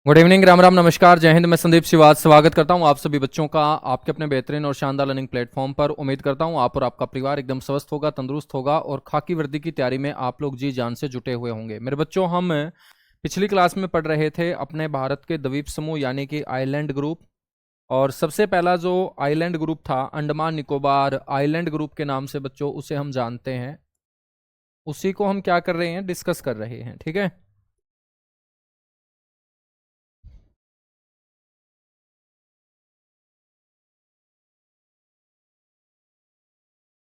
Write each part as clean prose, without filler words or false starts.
Good evening, Ram Ram, नमस्कार, जय हिंद। मैं संदीप शिवाज स्वागत करता हूं आप सभी बच्चों का आपके अपने बेहतरीन और शानदार लर्निंग प्लेटफॉर्म पर। उम्मीद करता हूं आप और आपका परिवार एकदम स्वस्थ होगा, तंदुरुस्त होगा और खाकी वर्दी की तैयारी में आप लोग जी जान से जुटे हुए होंगे। मेरे बच्चों, हम पिछली क्लास में पढ़ रहे थे अपने भारत के द्वीप समूह यानी कि आइलैंड ग्रुप। और सबसे पहला जो आइलैंड ग्रुप था, अंडमान निकोबार आइलैंड ग्रुप के नाम से बच्चों उसे हम जानते हैं, उसी को हम क्या कर रहे हैं, डिस्कस कर रहे हैं। ठीक है।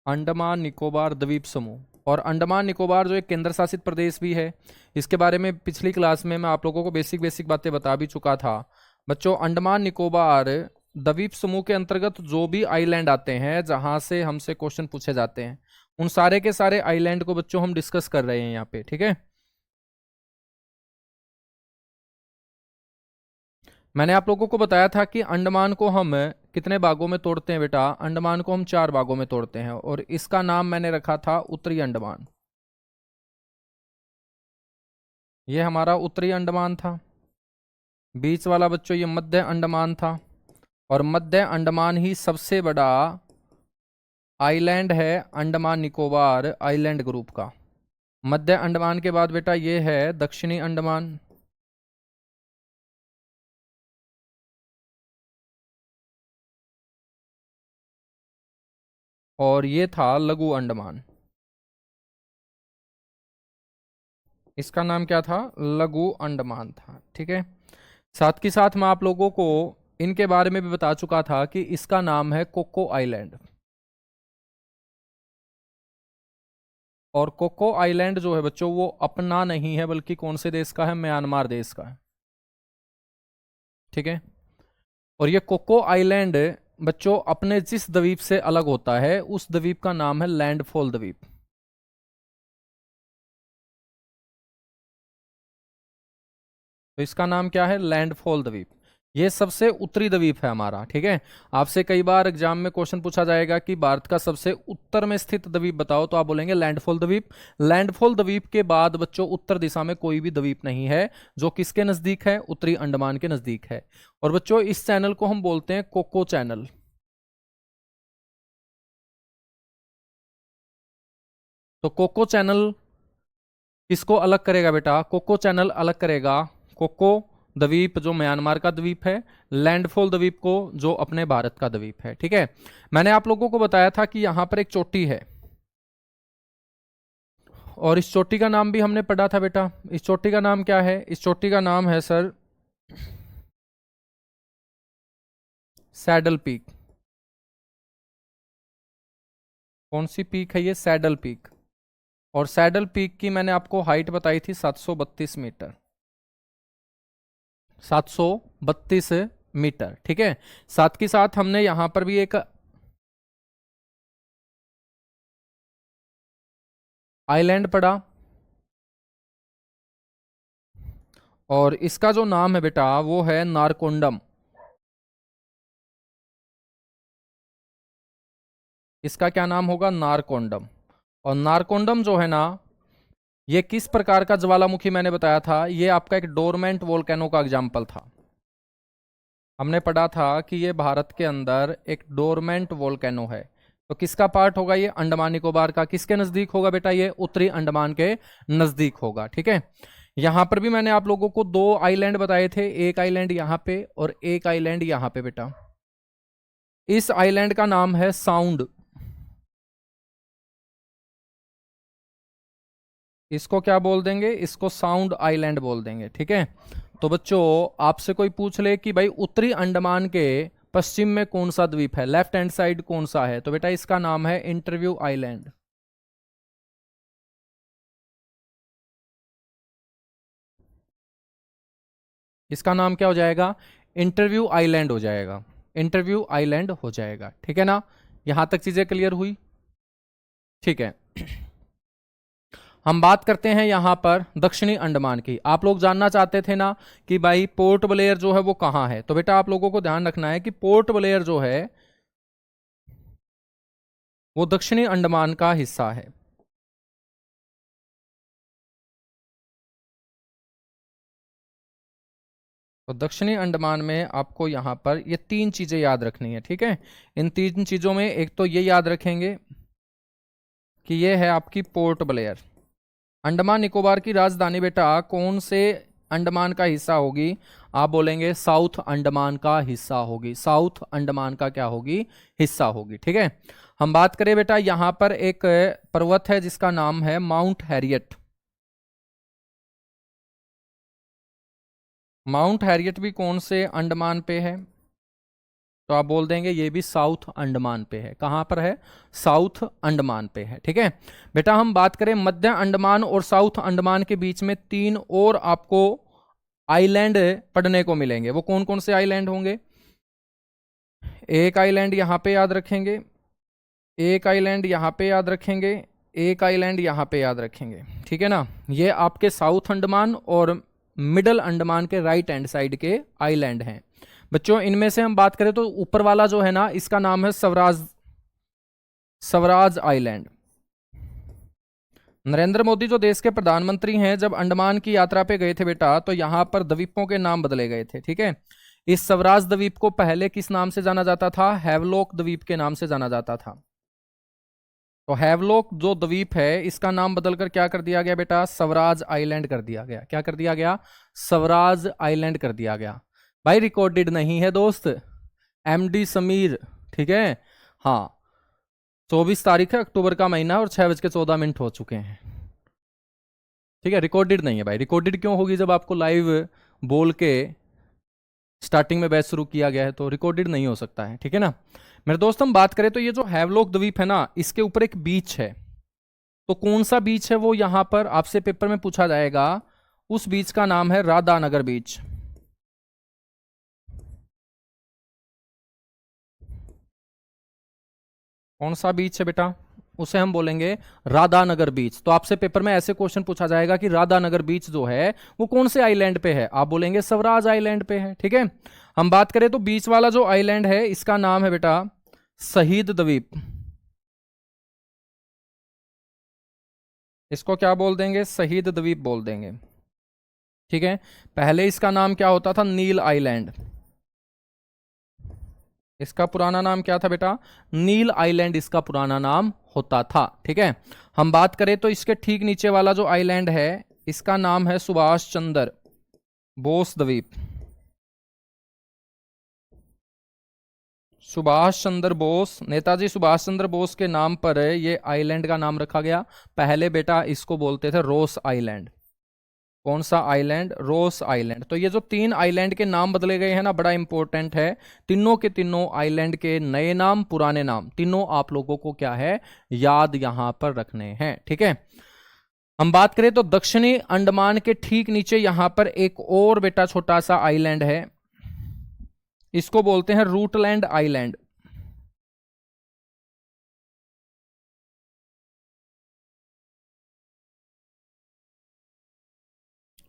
अंडमान निकोबार द्वीप समूह, और अंडमान निकोबार जो एक केंद्र शासित प्रदेश भी है। इसके बारे में पिछली क्लास में मैं आप लोगों को बेसिक बेसिक बातें बता भी चुका था। बच्चों, अंडमान निकोबार द्वीप समूह के अंतर्गत जो भी आइलैंड आते हैं जहां से हमसे क्वेश्चन पूछे जाते हैं, उन सारे के सारे आइलैंड को बच्चों हम डिस्कस कर रहे हैं यहाँ पे। ठीक है। मैंने आप लोगों को बताया था कि अंडमान को हम कितने भागों में तोड़ते हैं बेटा। अंडमान को हम 4 भागों में तोड़ते हैं और इसका नाम मैंने रखा था उत्तरी अंडमान। ये हमारा उत्तरी अंडमान था। बीच वाला बच्चों ये मध्य अंडमान था। और मध्य अंडमान ही सबसे बड़ा आइलैंड है अंडमान निकोबार आइलैंड ग्रुप का। मध्य अंडमान के बाद बेटा ये है दक्षिणी अंडमान। और ये था लघु अंडमान। इसका नाम क्या था? लघु अंडमान था। ठीक है। साथ के साथ मैं आप लोगों को इनके बारे में भी बता चुका था कि इसका नाम है कोको आइलैंड। और कोको आइलैंड जो है बच्चों वो अपना नहीं है, बल्कि कौन से देश का है? म्यांमार देश का है। ठीक है। और ये कोको आइलैंड बच्चों अपने जिस द्वीप से अलग होता है उस द्वीप का नाम है लैंडफॉल द्वीप। तो इसका नाम क्या है? लैंडफॉल द्वीप। ये सबसे उत्तरी द्वीप है हमारा। ठीक है। आपसे कई बार एग्जाम में क्वेश्चन पूछा जाएगा कि भारत का सबसे उत्तर में स्थित द्वीप बताओ, तो आप बोलेंगे लैंडफॉल द्वीप। लैंडफॉल द्वीप के बाद बच्चों उत्तर दिशा में कोई भी द्वीप नहीं है जो किसके नजदीक है? उत्तरी अंडमान के नजदीक है। और बच्चों इस चैनल को हम बोलते हैं कोको चैनल। तो कोको चैनल किसको अलग करेगा बेटा? कोको चैनल अलग करेगा कोको द्वीप जो म्यांमार का द्वीप है, लैंडफॉल द्वीप को जो अपने भारत का द्वीप है। ठीक है। मैंने आप लोगों को बताया था कि यहां पर एक चोटी है, और इस चोटी का नाम भी हमने पढ़ा था बेटा। इस चोटी का नाम क्या है? इस चोटी का नाम है सर सैडल पीक। कौन सी पीक है ये? Saddle peak. और सैडल पीक की मैंने आपको हाइट बताई थी 732 मीटर। 732 मीटर। ठीक है। साथ के साथ हमने यहां पर भी एक आइलैंड पढ़ा, और इसका जो नाम है बेटा वो है नारकोंडम। इसका क्या नाम होगा? नारकोंडम। और नारकोंडम जो है ना, ये किस प्रकार का ज्वालामुखी मैंने बताया था? ये आपका एक डोरमेंट वोल्केनो का एग्जाम्पल था। हमने पढ़ा था कि ये भारत के अंदर एक डोरमेंट वोल्केनो है। तो किसका पार्ट होगा ये? अंडमान निकोबार का। किसके नजदीक होगा बेटा? ये उत्तरी अंडमान के नजदीक होगा। ठीक है। यहां पर भी मैंने आप लोगों को 2 आइलैंड बताए थे, एक आइलैंड यहां पे और एक आइलैंड यहां पे बेटा। इस आइलैंड का नाम है साउंड। इसको क्या बोल देंगे? इसको साउंड आइलैंड बोल देंगे। ठीक है। तो बच्चों आपसे कोई पूछ ले कि भाई उत्तरी अंडमान के पश्चिम में कौन सा द्वीप है, लेफ्ट हैंड साइड कौन सा है, तो बेटा इसका नाम है इंटरव्यू आइलैंड। इसका नाम क्या हो जाएगा? इंटरव्यू आइलैंड हो जाएगा। इंटरव्यू आइलैंड हो जाएगा। ठीक है ना। यहां तक चीजें क्लियर हुई? ठीक है। हम बात करते हैं यहां पर दक्षिणी अंडमान की। आप लोग जानना चाहते थे ना कि भाई पोर्ट ब्लेयर जो है वो कहां है, तो बेटा आप लोगों को ध्यान रखना है कि पोर्ट ब्लेयर जो है वो दक्षिणी अंडमान का हिस्सा है। तो तो दक्षिणी अंडमान में आपको यहाँ पर ये 3 चीजें याद रखनी है, ठीक है। इन 3 चीजों में एक तो ये याद रखेंगे कि ये है आपकी पोर्ट ब्लेयर। अंडमान निकोबार की राजधानी बेटा कौन से अंडमान का हिस्सा होगी? आप बोलेंगे साउथ अंडमान का हिस्सा होगी। साउथ अंडमान का क्या होगी? हिस्सा होगी, ठीक है। हम बात करें बेटा, यहां पर एक पर्वत है जिसका नाम है माउंट हैरियट। माउंट हैरियट भी कौन से अंडमान पे है? तो आप बोल देंगे ये भी साउथ अंडमान पे है। कहां पर है? साउथ अंडमान पे है, ठीक है बेटा। हम बात करें मध्य अंडमान और साउथ अंडमान के बीच में 3 और आपको आइलैंड पढ़ने को मिलेंगे। वो कौन कौन से आइलैंड होंगे? एक आइलैंड यहां पे याद रखेंगे, एक आइलैंड यहां पे याद रखेंगे, एक आइलैंड यहां पे याद रखेंगे, ठीक है ना। ये आपके साउथ अंडमान और मिडल अंडमान के राइट हैंड साइड के आइलैंड हैं बच्चों। इनमें से हम बात करें तो ऊपर वाला जो है ना, इसका नाम है स्वराज, स्वराज आइलैंड। नरेंद्र मोदी जो देश के प्रधानमंत्री हैं, जब अंडमान की यात्रा पे गए थे बेटा, तो यहां पर द्वीपों के नाम बदले गए थे, ठीक है। इस स्वराज द्वीप को पहले किस नाम से जाना जाता था? हैवलॉक द्वीप के नाम से जाना जाता था। तो हैवलॉक जो द्वीप है, इसका नाम बदलकर क्या कर दिया गया बेटा? स्वराज आइलैंड कर दिया गया। क्या कर दिया गया? स्वराज आइलैंड कर दिया गया। भाई रिकॉर्डेड नहीं है दोस्त, एमडी समीर, ठीक है। हाँ, 24 तारीख है, अक्टूबर का महीना और 6:14 हो चुके हैं, ठीक है। रिकॉर्डेड नहीं है भाई। रिकॉर्डेड क्यों होगी? जब आपको लाइव बोल के स्टार्टिंग में बैच शुरू किया गया है तो रिकॉर्डेड नहीं हो सकता है, ठीक है ना मेरे दोस्त। हम बात करें तो ये जो हैवलॉक द्वीप है ना, इसके ऊपर एक बीच है। तो कौन सा बीच है वो? यहां पर आपसे पेपर में पूछा जाएगा। उस बीच का नाम है राधानगर बीच। कौन सा बीच है बेटा? उसे हम बोलेंगे राधानगर बीच। तो आपसे पेपर में ऐसे क्वेश्चन पूछा जाएगा कि राधानगर बीच जो है वो कौन से आइलैंड पे है? आप बोलेंगे स्वराज आइलैंड पे है, ठीक है। हम बात करें तो बीच वाला जो आइलैंड है, इसका नाम है बेटा शहीद द्वीप। इसको क्या बोल देंगे? शहीद द्वीप बोल देंगे, ठीक है। पहले इसका नाम क्या होता था? नील आइलैंड। इसका पुराना नाम क्या था बेटा? नील आइलैंड इसका पुराना नाम होता था, ठीक है। हम बात करें तो इसके ठीक नीचे वाला जो आइलैंड है, इसका नाम है सुभाष चंद्र बोस द्वीप। सुभाष चंद्र बोस, नेताजी सुभाष चंद्र बोस के नाम पर ये आइलैंड का नाम रखा गया। पहले बेटा इसको बोलते थे रोस आइलैंड। कौन सा आइलैंड? रोस आइलैंड। तो ये जो 3 आइलैंड के नाम बदले गए हैं ना, बड़ा इंपॉर्टेंट है। तीनों के तीनों आइलैंड के नए नाम, पुराने नाम, तीनों आप लोगों को क्या है? याद यहां पर रखने हैं, ठीक है। हम बात करें तो दक्षिणी अंडमान के ठीक नीचे यहां पर एक और बेटा छोटा सा आइलैंड है। इसको बोलते हैं रूटलैंड आइलैंड।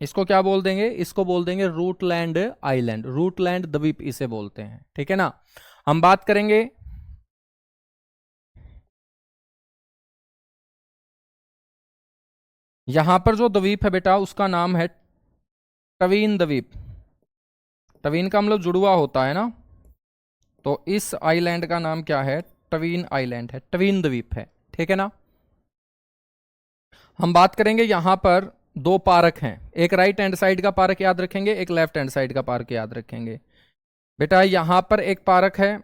इसको क्या बोल देंगे? इसको बोल देंगे रूटलैंड आइलैंड। रूटलैंड द्वीप इसे बोलते हैं, ठीक है ना। हम बात करेंगे यहां पर जो द्वीप है बेटा, उसका नाम है टवीन द्वीप। टवीन का मतलब जुड़वा होता है ना, तो इस आइलैंड का नाम क्या है? टवीन आइलैंड है, टवीन द्वीप है, ठीक है ना। हम बात करेंगे यहां पर 2 पार्क हैं। एक राइट हैंड साइड का पार्क याद रखेंगे, एक लेफ्ट हैंड साइड का पार्क याद रखेंगे बेटा। यहां पर एक पार्क है,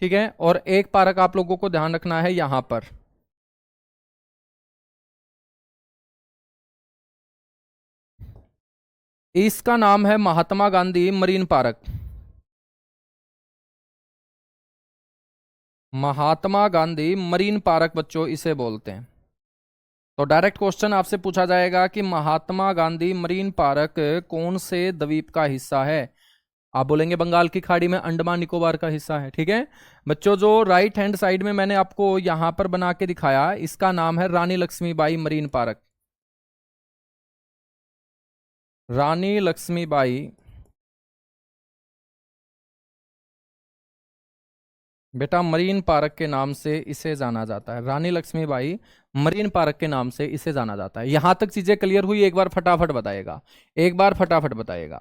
ठीक है, और एक पार्क आप लोगों को ध्यान रखना है यहां पर। इसका नाम है Mahatma Gandhi marine park. Mahatma Gandhi marine park बच्चों इसे बोलते हैं। तो डायरेक्ट क्वेश्चन आपसे पूछा जाएगा कि महात्मा गांधी मरीन पार्क कौन से द्वीप का हिस्सा है? आप बोलेंगे बंगाल की खाड़ी में अंडमान निकोबार का हिस्सा है, ठीक है बच्चों। जो राइट हैंड साइड में मैंने आपको यहां पर बना के दिखाया, इसका नाम है रानी लक्ष्मीबाई मरीन पार्क। रानी लक्ष्मीबाई बेटा मरीन पार्क के नाम से इसे जाना जाता है। रानी लक्ष्मीबाई मरीन पार्क के नाम से इसे जाना जाता है। यहां तक चीजें क्लियर हुई? एक बार फटाफट बताएगा, एक बार फटाफट बताएगा।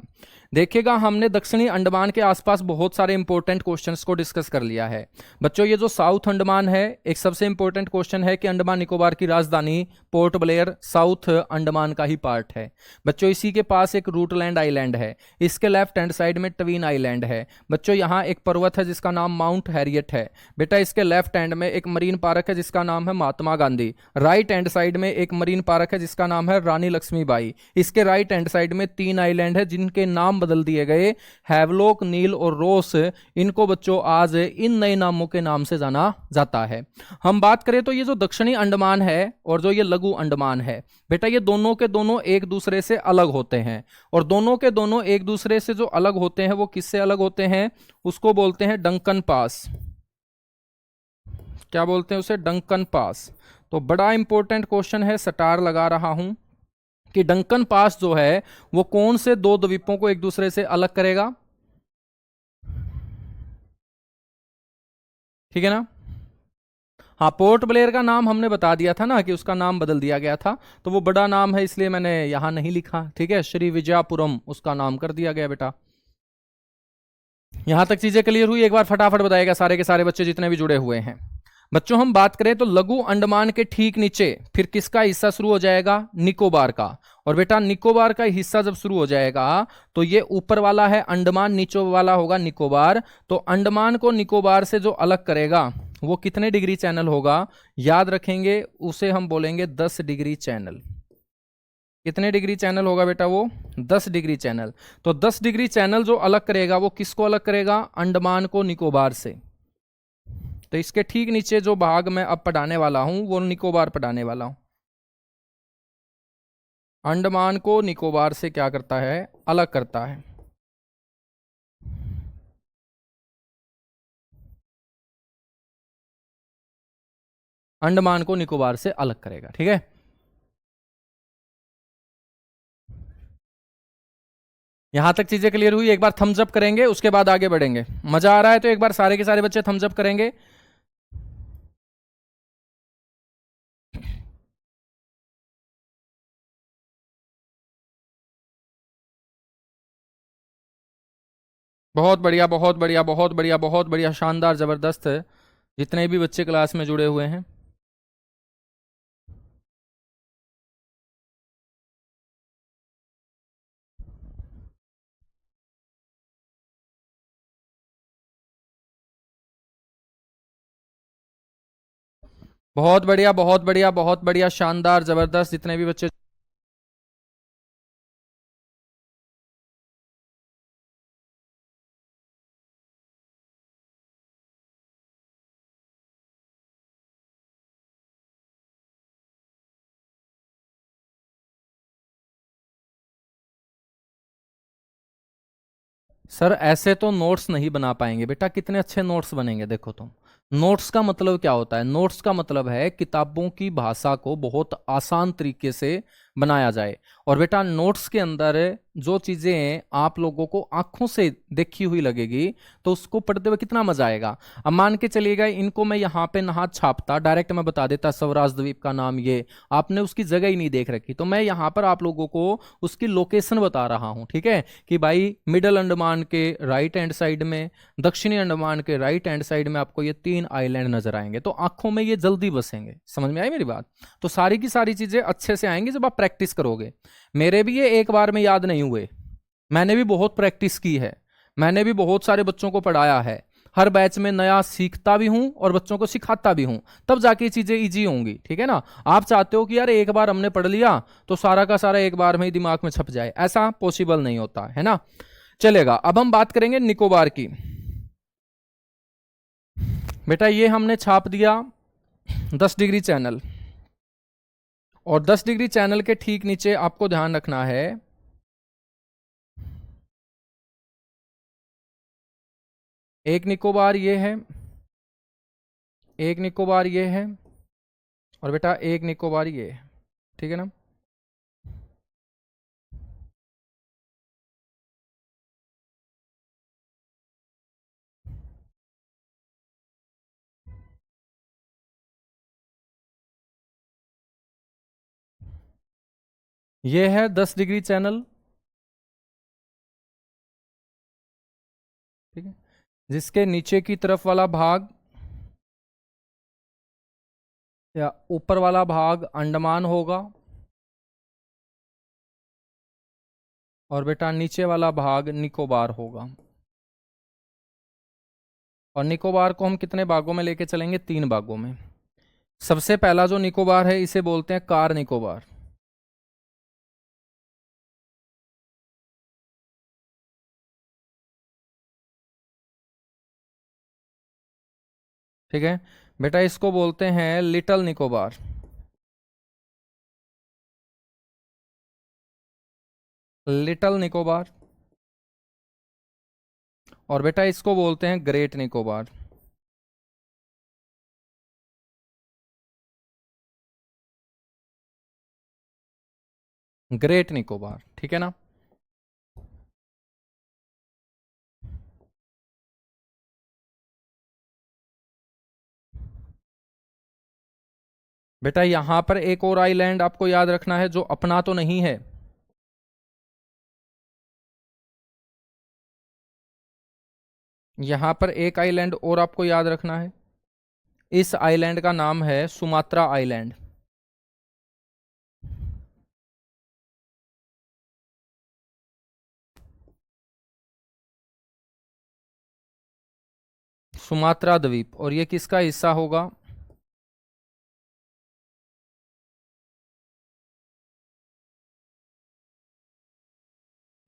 देखिएगा, हमने दक्षिणी अंडमान के आसपास बहुत सारे इंपॉर्टेंट क्वेश्चंस को डिस्कस कर लिया है बच्चों। ये जो साउथ अंडमान है, एक सबसे इंपॉर्टेंट क्वेश्चन है कि अंडमान निकोबार की राजधानी पोर्ट ब्लेयर साउथ अंडमान का ही पार्ट है बच्चों। इसी के पास एक रूटलैंड आइलैंड है, इसके लेफ्ट हैंड साइड में ट्वीन आइलैंड है बच्चों। यहाँ एक पर्वत है जिसका नाम माउंट हैरियट है बेटा। इसके लेफ्ट हैंड में एक मरीन पार्क है जिसका नाम है Mahatma Gandhi. Right hand side में एक मरीन पार्क है जिसका नाम है रानी लक्ष्मीबाई। इसके राइट हैंड साइड में 3 आइलैंड है जिनके नाम बदल दिए गए, हैवलॉक, नील और रोस। इनको बच्चों आज इन नए नामों के नाम से जाना जाता है। हम बात करें तो ये जो दक्षिणी अंडमान है और जो ये लघु अंडमान है बेटा, ये दोनों के दोनों एक दूसरे से अलग होते हैं। और दोनों के दोनों एक दूसरे से जो अलग होते हैं वो किससे अलग होते हैं? उसको बोलते हैं डंकन पास। क्या बोलते हैं उसे? Duncan pass. तो बड़ा इंपॉर्टेंट क्वेश्चन है, स्टार लगा रहा हूं कि डंकन पास जो है वो कौन से 2 द्वीपों को एक दूसरे से अलग करेगा? ठीक है ना? हाँ, पोर्ट ब्लेयर का नाम हमने बता दिया था ना कि उसका नाम बदल दिया गया था, तो वो बड़ा नाम है इसलिए मैंने यहां नहीं लिखा। ठीक है, श्री विजयापुरम उसका नाम कर दिया गया बेटा। यहां तक चीजें क्लियर हुई? एक बार फटाफट बताएगा सारे के सारे बच्चे जितने भी जुड़े हुए हैं। बच्चों हम बात करें तो लघु अंडमान के ठीक नीचे फिर किसका हिस्सा शुरू हो जाएगा? निकोबार का। और बेटा निकोबार का हिस्सा जब शुरू हो जाएगा तो ये ऊपर वाला है अंडमान, नीचे वाला होगा निकोबार। तो अंडमान को निकोबार से जो अलग करेगा वो कितने डिग्री चैनल होगा? याद रखेंगे, उसे हम बोलेंगे 10 डिग्री चैनल। कितने डिग्री चैनल होगा बेटा वो? 10 डिग्री चैनल। तो 10 डिग्री चैनल जो अलग करेगा वो किसको अलग करेगा? अंडमान को निकोबार से। तो इसके ठीक नीचे जो भाग मैं अब पढ़ाने वाला हूं वो निकोबार पढ़ाने वाला हूं। अंडमान को निकोबार से क्या करता है? अलग करता है। अंडमान को निकोबार से अलग करेगा। ठीक है, यहां तक चीजें क्लियर हुई? एक बार थम्स अप करेंगे, उसके बाद आगे बढ़ेंगे। मजा आ रहा है तो एक बार सारे के सारे बच्चे थम्स अप करेंगे। बहुत बढ़िया, बहुत बढ़िया, बहुत बढ़िया, बहुत बढ़िया, शानदार, जबरदस्त। जितने भी बच्चे क्लास में जुड़े हुए हैं, बहुत बढ़िया, बहुत बढ़िया, बहुत बढ़िया, शानदार, जबरदस्त, जितने भी बच्चे। सर ऐसे तो नोट्स नहीं बना पाएंगे बेटा। कितने अच्छे नोट्स बनेंगे देखो तुम। नोट्स का मतलब क्या होता है? नोट्स का मतलब है किताबों की भाषा को बहुत आसान तरीके से बनाया जाए। और बेटा नोट्स के अंदर जो चीजें आप लोगों को आंखों से देखी हुई लगेगी तो उसको पढ़ते हुए कितना मजा आएगा। अब मान के चलिएगा इनको मैं यहाँ पे ना हाथ छापता, डायरेक्ट मैं बता देता स्वराज द्वीप का नाम ये, आपने उसकी जगह ही नहीं देख रखी, तो मैं यहाँ पर आप लोगों को उसकी लोकेशन बता रहा हूँ। ठीक है, कि भाई मिडल अंडमान के राइट हैंड साइड में, दक्षिणी अंडमान के राइट हैंड साइड में आपको ये 3 आइलैंड नजर आएंगे, तो आंखों में ये जल्दी बसेंगे। समझ में आई मेरी बात? तो सारी की सारी चीजें अच्छे से आएंगी जब आप प्रैक्टिस करोगे। मेरे भी ये एक बार में याद नहीं हुए, मैंने भी बहुत प्रैक्टिस की है, मैंने भी बहुत सारे बच्चों को पढ़ाया है। हर बैच में नया सीखता भी हूं और बच्चों को सिखाता भी हूं, तब जाके ये चीजें इजी होंगी। ठीक है ना? आप चाहते हो कि यार एक बार हमने पढ़ लिया तो सारा का सारा एक बार में ही दिमाग में छप जाए, ऐसा पॉसिबल नहीं होता है ना। चलेगा, अब हम बात करेंगे निकोबार की। बेटा ये हमने छाप दिया 10 डिग्री चैनल, और 10 डिग्री चैनल के ठीक नीचे आपको ध्यान रखना है, एक निकोबार ये है, एक निकोबार ये है, और बेटा एक निकोबार ये है। ठीक है ना? ये है 10 डिग्री चैनल, ठीक है, जिसके नीचे की तरफ वाला भाग या ऊपर वाला भाग अंडमान होगा और बेटा नीचे वाला भाग निकोबार होगा। और निकोबार को हम कितने भागों में लेके चलेंगे? 3 भागों में। सबसे पहला जो निकोबार है इसे बोलते हैं कार निकोबार। ठीक है बेटा, इसको बोलते हैं लिटिल निकोबार। लिटिल निकोबार। और बेटा इसको बोलते हैं ग्रेट निकोबार। ग्रेट निकोबार, ठीक है ना। बेटा यहां पर एक और आइलैंड आपको याद रखना है जो अपना तो नहीं है। यहां पर एक आइलैंड और आपको याद रखना है। इस आइलैंड का नाम है सुमात्रा आइलैंड। सुमात्रा द्वीप। और ये किसका हिस्सा होगा?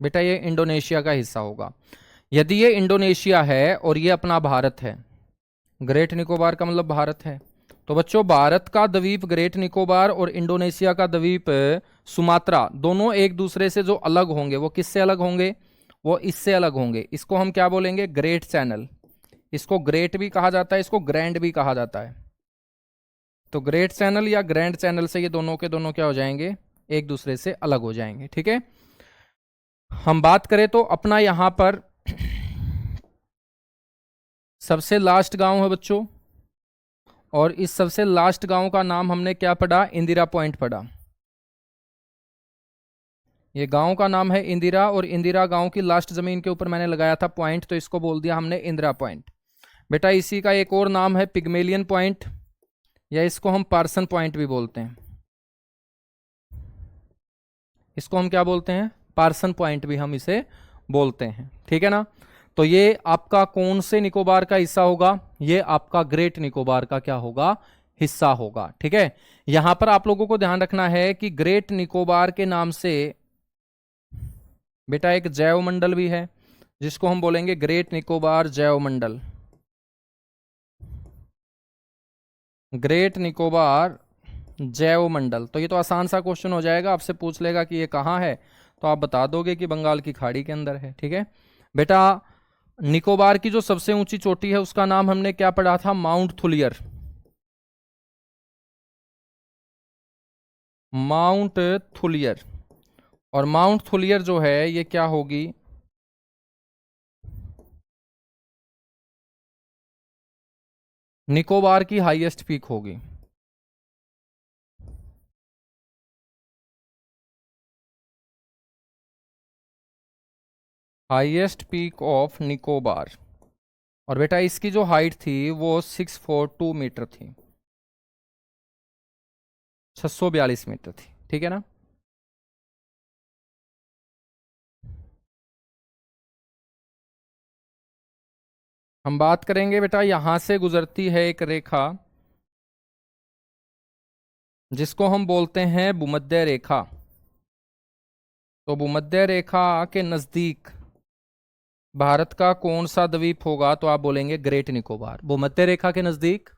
बेटा ये इंडोनेशिया का हिस्सा होगा। यदि ये इंडोनेशिया है और ये अपना भारत है, ग्रेट निकोबार का मतलब भारत है, तो बच्चों भारत का द्वीप ग्रेट निकोबार और इंडोनेशिया का द्वीप सुमात्रा दोनों एक दूसरे से जो अलग होंगे वो किससे अलग होंगे? वो इससे अलग होंगे। इसको हम क्या बोलेंगे? Great channel. इसको ग्रेट भी कहा जाता है, इसको ग्रैंड भी कहा जाता है। तो ग्रेट चैनल या ग्रैंड चैनल से ये दोनों के दोनों क्या हो जाएंगे? एक दूसरे से अलग हो जाएंगे। ठीक है, हम बात करें तो अपना यहां पर सबसे लास्ट गांव है बच्चों, और इस सबसे लास्ट गांव का नाम हमने क्या पढ़ा? इंदिरा पॉइंट पढ़ा। ये गांव का नाम है इंदिरा, और इंदिरा गांव की लास्ट जमीन के ऊपर मैंने लगाया था पॉइंट, तो इसको बोल दिया हमने इंदिरा पॉइंट। बेटा इसी का एक और नाम है पिग्मेलियन पॉइंट, या इसको हम पार्सन पॉइंट भी बोलते हैं। इसको हम क्या बोलते हैं? पार्सन पॉइंट भी हम इसे बोलते हैं। ठीक है ना। तो ये आपका कौन से निकोबार का हिस्सा होगा? ये आपका ग्रेट निकोबार का क्या होगा? हिस्सा होगा। ठीक है, यहां पर आप लोगों को ध्यान रखना है कि ग्रेट निकोबार के नाम से बेटा एक जैव मंडल भी है, जिसको हम बोलेंगे ग्रेट निकोबार जैव मंडल। ग्रेट निकोबार जैव मंडल। तो ये तो आसान सा क्वेश्चन हो जाएगा, आपसे पूछ लेगा कि ये कहाँ है, तो आप बता दोगे कि बंगाल की खाड़ी के अंदर है। ठीक है बेटा, निकोबार की जो सबसे ऊंची चोटी है उसका नाम हमने क्या पढ़ा था? Mount Thuillier. Mount Thuillier. और माउंट थुलियर जो है ये क्या होगी? निकोबार की हाईएस्ट पीक होगी। Highest peak of Nicobar. और बेटा इसकी जो हाइट थी वो 642 मीटर थी, 642 मीटर थी। ठीक है ना। हम बात करेंगे बेटा, यहां से गुजरती है एक रेखा जिसको हम बोलते हैं भूमध्य रेखा। तो भूमध्य रेखा के नजदीक भारत का कौन सा द्वीप होगा? तो आप बोलेंगे ग्रेट निकोबार। भूमध्य रेखा के नजदीक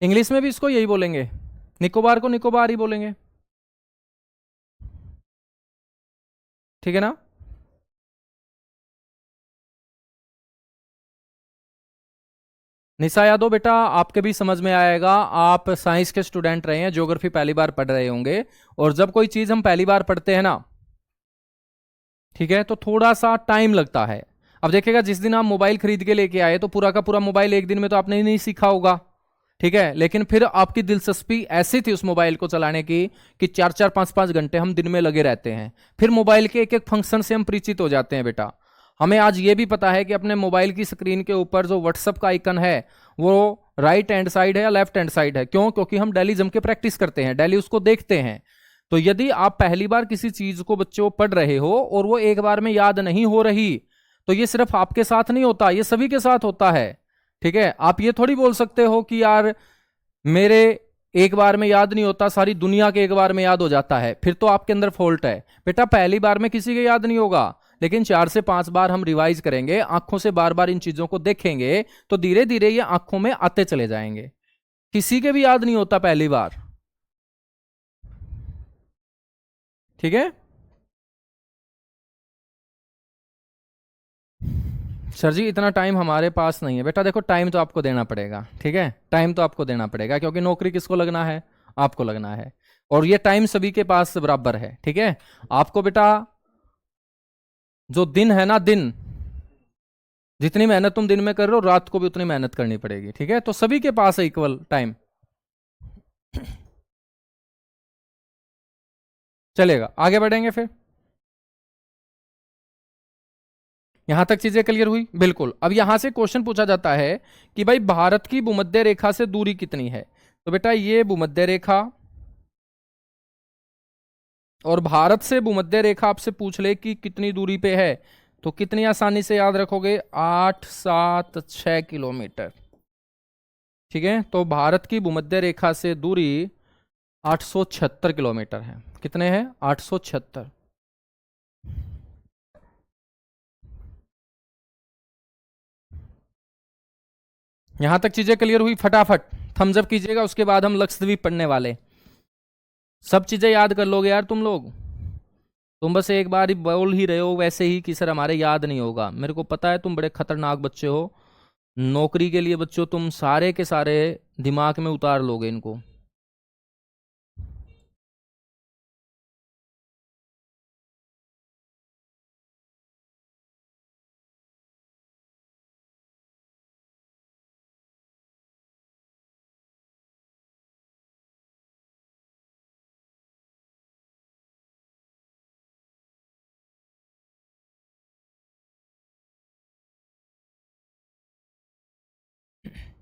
इंग्लिश में भी इसको यही बोलेंगे, निकोबार को निकोबार ही बोलेंगे। ठीक है ना। निशा यादव बेटा आपके भी समझ में आएगा, आप साइंस के स्टूडेंट रहे हैं, ज्योग्राफी पहली बार पढ़ रहे होंगे, और जब कोई चीज हम पहली बार पढ़ते हैं ना, ठीक है, तो थोड़ा सा टाइम लगता है। अब देखिएगा, जिस दिन आप मोबाइल खरीद के लेके आए तो पूरा का पूरा मोबाइल एक दिन में तो आपने ही नहीं सीखा होगा। ठीक है, लेकिन फिर आपकी दिलचस्पी ऐसी थी उस मोबाइल को चलाने की कि 4-4 5-5 घंटे हम दिन में लगे रहते हैं। फिर मोबाइल के एक एक फंक्शन से हम परिचित हो जाते हैं बेटा। हमें आज ये भी पता है कि अपने मोबाइल की स्क्रीन के ऊपर जो व्हाट्सएप का आइकन है वो राइट हैंड साइड है या लेफ्ट हैंड साइड है। क्यों? क्योंकि हम डेली जम के प्रैक्टिस करते हैं, डेली उसको देखते हैं। तो यदि आप पहली बार किसी चीज को बच्चों पढ़ रहे हो और वो एक बार में याद नहीं हो रही, तो ये सिर्फ आपके साथ नहीं होता, ये सभी के साथ होता है। ठीक है, आप ये थोड़ी बोल सकते हो कि यार मेरे एक बार में याद नहीं होता, सारी दुनिया के एक बार में याद हो जाता है, फिर तो आपके अंदर फॉल्ट है। बेटा पहली बार में किसी के याद नहीं होगा, लेकिन 4 से 5 बार हम रिवाइज करेंगे, आंखों से बार बार इन चीजों को देखेंगे, तो धीरे धीरे ये आंखों में आते चले जाएंगे। किसी के भी याद नहीं होता पहली बार। ठीक है सर जी, इतना टाइम हमारे पास नहीं है। बेटा देखो, टाइम तो आपको देना पड़ेगा। ठीक है, टाइम तो आपको देना पड़ेगा, क्योंकि नौकरी किसको लगना है? आपको लगना है। और ये टाइम सभी के पास बराबर है। ठीक है, आपको बेटा जो दिन है ना, दिन जितनी मेहनत तुम दिन में कर रहे हो, रात को भी उतनी मेहनत करनी पड़ेगी। ठीक है, तो सभी के पास है इक्वल टाइम। चलेगा, आगे बढ़ेंगे फिर। यहां तक चीजें क्लियर हुई? बिल्कुल। अब यहां से क्वेश्चन पूछा जाता है कि भाई भारत की भूमध्य रेखा से दूरी कितनी है। तो बेटा ये भूमध्य रेखा, और भारत से भूमध्य रेखा आपसे पूछ ले कि कितनी दूरी पे है, तो कितनी आसानी से याद रखोगे? 876 किलोमीटर। ठीक है, तो भारत की भूमध्य रेखा से दूरी 876 किलोमीटर है। कितने हैं? 876। यहां तक चीजें क्लियर हुई? फटाफट थम्स अप कीजिएगा, उसके बाद हम लक्षद्वीप पढ़ने वाले। सब चीजें याद कर लोगे यार तुम लोग। तुम बस एक बार ही बोल ही रहे हो वैसे ही कि सर हमारे याद नहीं होगा। मेरे को पता है तुम बड़े खतरनाक बच्चे हो, नौकरी के लिए बच्चों तुम सारे के सारे दिमाग में उतार लोगे इनको।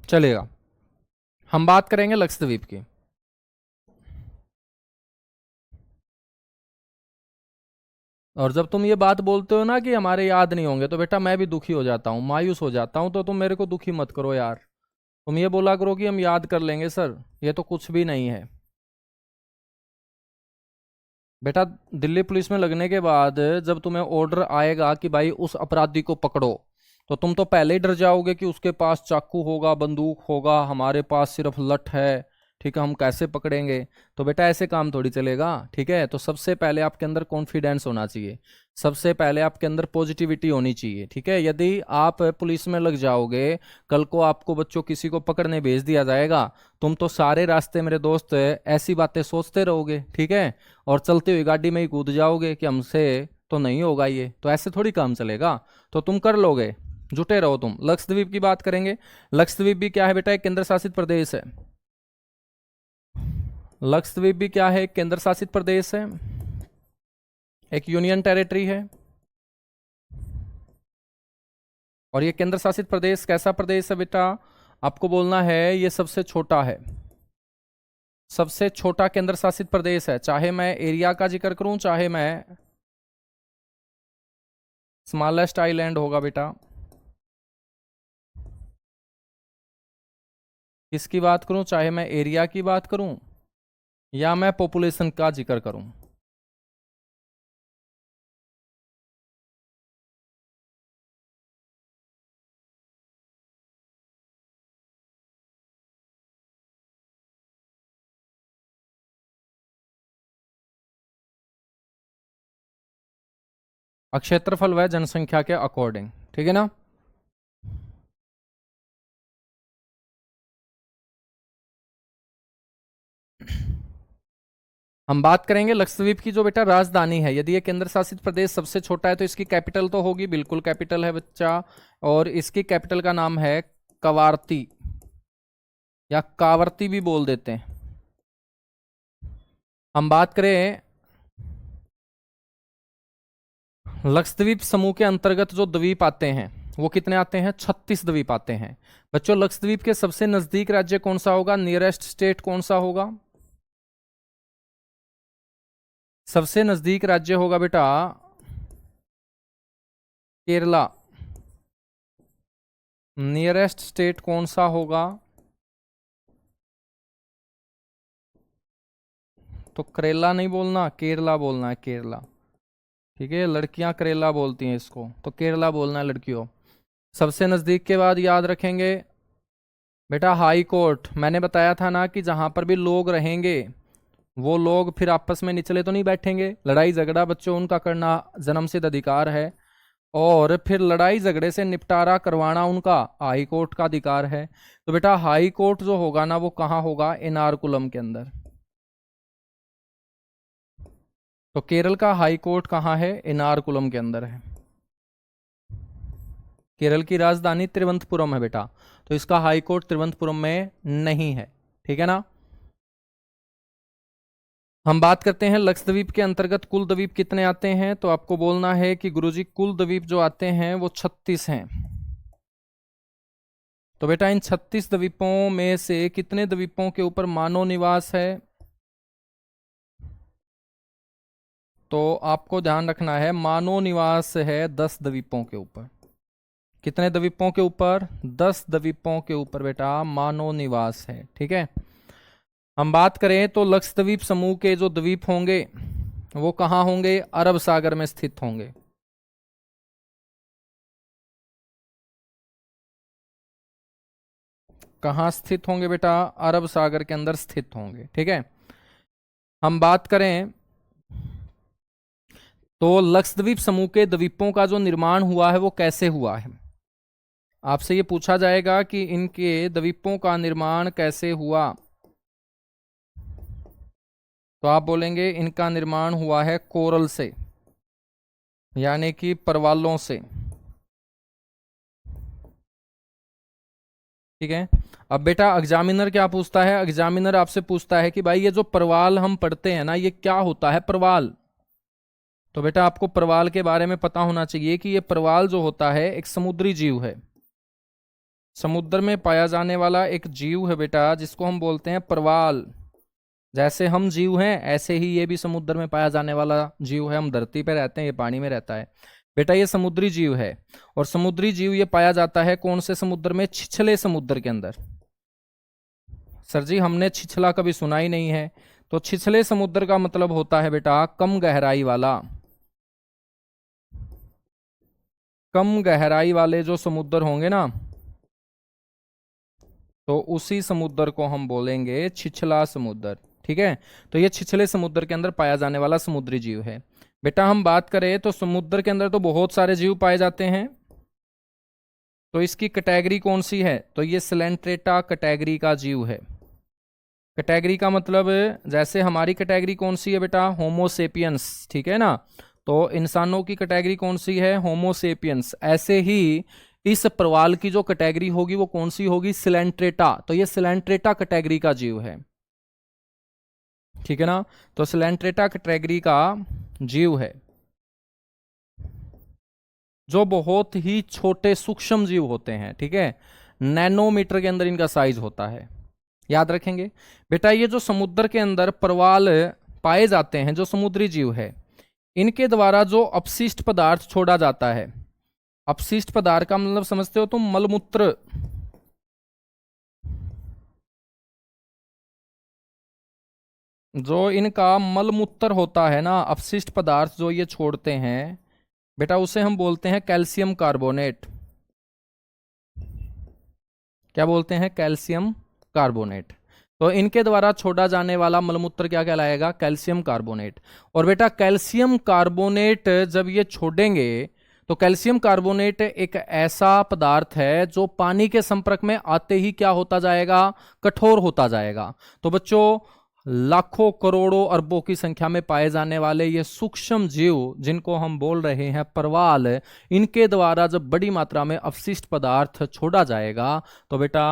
चलेगा, हम बात करेंगे लक्षद्वीप की। और जब तुम ये बात बोलते हो ना कि हमारे याद नहीं होंगे, तो बेटा मैं भी दुखी हो जाता हूँ, मायूस हो जाता हूँ। तो तुम मेरे को दुखी मत करो यार। तुम ये बोला करो कि हम याद कर लेंगे सर, ये तो कुछ भी नहीं है। बेटा दिल्ली पुलिस में लगने के बाद जब तुम्हें ऑर्डर आएगा कि भाई उस अपराधी को पकड़ो, तो तुम तो पहले ही डर जाओगे कि उसके पास चाकू होगा, बंदूक होगा, हमारे पास सिर्फ लठ है। ठीक है, हम कैसे पकड़ेंगे? तो बेटा ऐसे काम थोड़ी चलेगा। ठीक है, तो सबसे पहले आपके अंदर कॉन्फिडेंस होना चाहिए, सबसे पहले आपके अंदर पॉजिटिविटी होनी चाहिए। ठीक है, यदि आप पुलिस में लग जाओगे, कल को आपको बच्चों किसी को पकड़ने भेज दिया जाएगा, तुम तो सारे रास्ते मेरे दोस्त ऐसी बातें सोचते रहोगे। ठीक है, और चलती हुई गाड़ी में ही कूद जाओगे कि हमसे तो नहीं होगा ये। तो ऐसे थोड़ी काम चलेगा, तो तुम कर लोगे, जुटे रहो तुम। लक्षद्वीप की बात करेंगे। लक्षद्वीप भी क्या है बेटा? एक केंद्र शासित प्रदेश है। लक्षद्वीप भी क्या है? एक केंद्र शासित प्रदेश है, एक यूनियन टेरिटरी है। और ये केंद्र शासित प्रदेश कैसा प्रदेश है बेटा? आपको बोलना है ये सबसे छोटा है, सबसे छोटा केंद्र शासित प्रदेश है। चाहे मैं एरिया का जिक्र करूं, चाहे मैं स्मॉलेस्ट आइलैंड होगा बेटा, किसकी बात करूं, चाहे मैं एरिया की बात करूं या मैं पॉपुलेशन का जिक्र करूं। क्षेत्रफल व जनसंख्या के अकॉर्डिंग। ठीक है ना? हम बात करेंगे लक्षद्वीप की जो बेटा राजधानी है। यदि ये केंद्र शासित प्रदेश सबसे छोटा है, तो इसकी कैपिटल तो होगी, बिल्कुल कैपिटल है बच्चा। और इसकी कैपिटल का नाम है कवारती। या कावर्ती भी बोल देते हैं। हम बात करें लक्षद्वीप समूह के अंतर्गत जो द्वीप आते हैं वो कितने आते हैं? 36 द्वीप आते हैं। बच्चों लक्षद्वीप के सबसे नजदीक राज्य कौन सा होगा? नियरेस्ट स्टेट कौन सा होगा? सबसे नजदीक राज्य होगा बेटा केरला। नियरेस्ट स्टेट कौन सा होगा? तो करेला नहीं बोलना, केरला बोलना है, केरला। ठीक है, लड़कियां करेला बोलती हैं इसको, तो केरला बोलना है लड़कियों। सबसे नजदीक के बाद याद रखेंगे बेटा हाई कोर्ट। मैंने बताया था ना कि जहां पर भी लोग रहेंगे वो लोग फिर आपस में निचले तो नहीं बैठेंगे। लड़ाई झगड़ा बच्चों उनका करना जन्मसिद्ध अधिकार है, और फिर लड़ाई झगड़े से निपटारा करवाना उनका हाई कोर्ट का अधिकार है। तो बेटा हाई कोर्ट जो होगा ना वो कहाँ होगा? एर्नाकुलम के अंदर। तो केरल का हाई कोर्ट कहाँ है? एर्नाकुलम के अंदर है। केरल की राजधानी तिरुवनंतपुरम है बेटा, तो इसका हाई कोर्ट तिरुवनंतपुरम में नहीं है। ठीक है ना। हम बात करते हैं लक्षद्वीप के अंतर्गत कुल द्वीप कितने आते हैं, तो आपको बोलना है कि गुरुजी कुल द्वीप जो आते हैं वो 36 हैं। तो बेटा इन 36 द्वीपों में से कितने द्वीपों के ऊपर मानव निवास है? तो आपको ध्यान रखना है मानव निवास है 10 द्वीपों के ऊपर। कितने द्वीपों के ऊपर? 10 द्वीपों के ऊपर बेटा मानव निवास है। ठीक है। हम बात करें तो लक्षद्वीप समूह के जो द्वीप होंगे वो कहाँ होंगे? अरब सागर में स्थित होंगे। कहाँ स्थित होंगे बेटा? अरब सागर के अंदर स्थित होंगे। ठीक है। हम बात करें तो लक्षद्वीप समूह के द्वीपों का जो निर्माण हुआ है वो कैसे हुआ है? आपसे ये पूछा जाएगा कि इनके द्वीपों का निर्माण कैसे हुआ, तो आप बोलेंगे इनका निर्माण हुआ है कोरल से, यानी कि परवालों से। ठीक है। अब बेटा एग्जामिनर क्या पूछता है? एग्जामिनर आपसे पूछता है कि भाई ये जो परवाल हम पढ़ते हैं ना ये क्या होता है परवाल? तो बेटा आपको परवाल के बारे में पता होना चाहिए कि ये परवाल जो होता है एक समुद्री जीव है। समुद्र में पाया जाने वाला एक जीव है बेटा जिसको हम बोलते हैं परवाल। जैसे हम जीव हैं ऐसे ही ये भी समुद्र में पाया जाने वाला जीव है। हम धरती पे रहते हैं, ये पानी में रहता है। बेटा ये समुद्री जीव है, और समुद्री जीव ये पाया जाता है कौन से समुद्र में? छिछले समुद्र के अंदर। सर जी हमने छिछला कभी सुना ही नहीं है। तो छिछले समुद्र का मतलब होता है बेटा कम गहराई वाला। कम गहराई वाले जो समुद्र होंगे ना तो उसी समुद्र को हम बोलेंगे छिछला समुद्र। ठीक है। तो ये छिछले समुद्र के अंदर पाया जाने वाला समुद्री जीव है। बेटा हम बात करें तो समुद्र के अंदर तो बहुत सारे जीव पाए जाते हैं, तो इसकी कैटेगरी कौन सी है? तो ये सिलेंट्रेटा कैटेगरी का जीव है। कैटेगरी का मतलब जैसे हमारी कैटेगरी कौन सी है बेटा? होमोसेपियंस। ठीक है ना। तो इंसानों की कैटेगरी कौन सी है? होमोसेपियंस। ऐसे ही इस परवाल की जो कैटेगरी होगी वो कौन सी होगी? सिलेंट्रेटा। तो ये सिलेंट्रेटा कैटेगरी का जीव है। ठीक है ना। तो सिलेंट्रेटा कैटेगरी का जीव है जो बहुत ही छोटे सूक्ष्म जीव होते हैं। ठीक है। नैनोमीटर के अंदर इनका साइज होता है। याद रखेंगे बेटा ये जो समुद्र के अंदर परवाल पाए जाते हैं जो समुद्री जीव है, इनके द्वारा जो अपशिष्ट पदार्थ छोड़ा जाता है, अपशिष्ट पदार्थ का मतलब समझते हो तुम? मलमूत्र। जो इनका मलमूत्र होता है ना, अपशिष्ट पदार्थ जो ये छोड़ते हैं बेटा उसे हम बोलते हैं कैल्शियम कार्बोनेट। क्या बोलते हैं? Calcium carbonate. तो इनके द्वारा छोड़ा जाने वाला मलमूत्र क्या कहलाएगा? Calcium carbonate. और बेटा कैल्शियम कार्बोनेट जब ये छोड़ेंगे तो कैल्शियम कार्बोनेट एक ऐसा पदार्थ है जो पानी के संपर्क में आते ही क्या होता जाएगा? कठोर होता जाएगा। तो बच्चों लाखों करोड़ों अरबों की संख्या में पाए जाने वाले ये सूक्ष्म जीव जिनको हम बोल रहे हैं परवाल, इनके द्वारा जब बड़ी मात्रा में अपशिष्ट पदार्थ छोड़ा जाएगा तो बेटा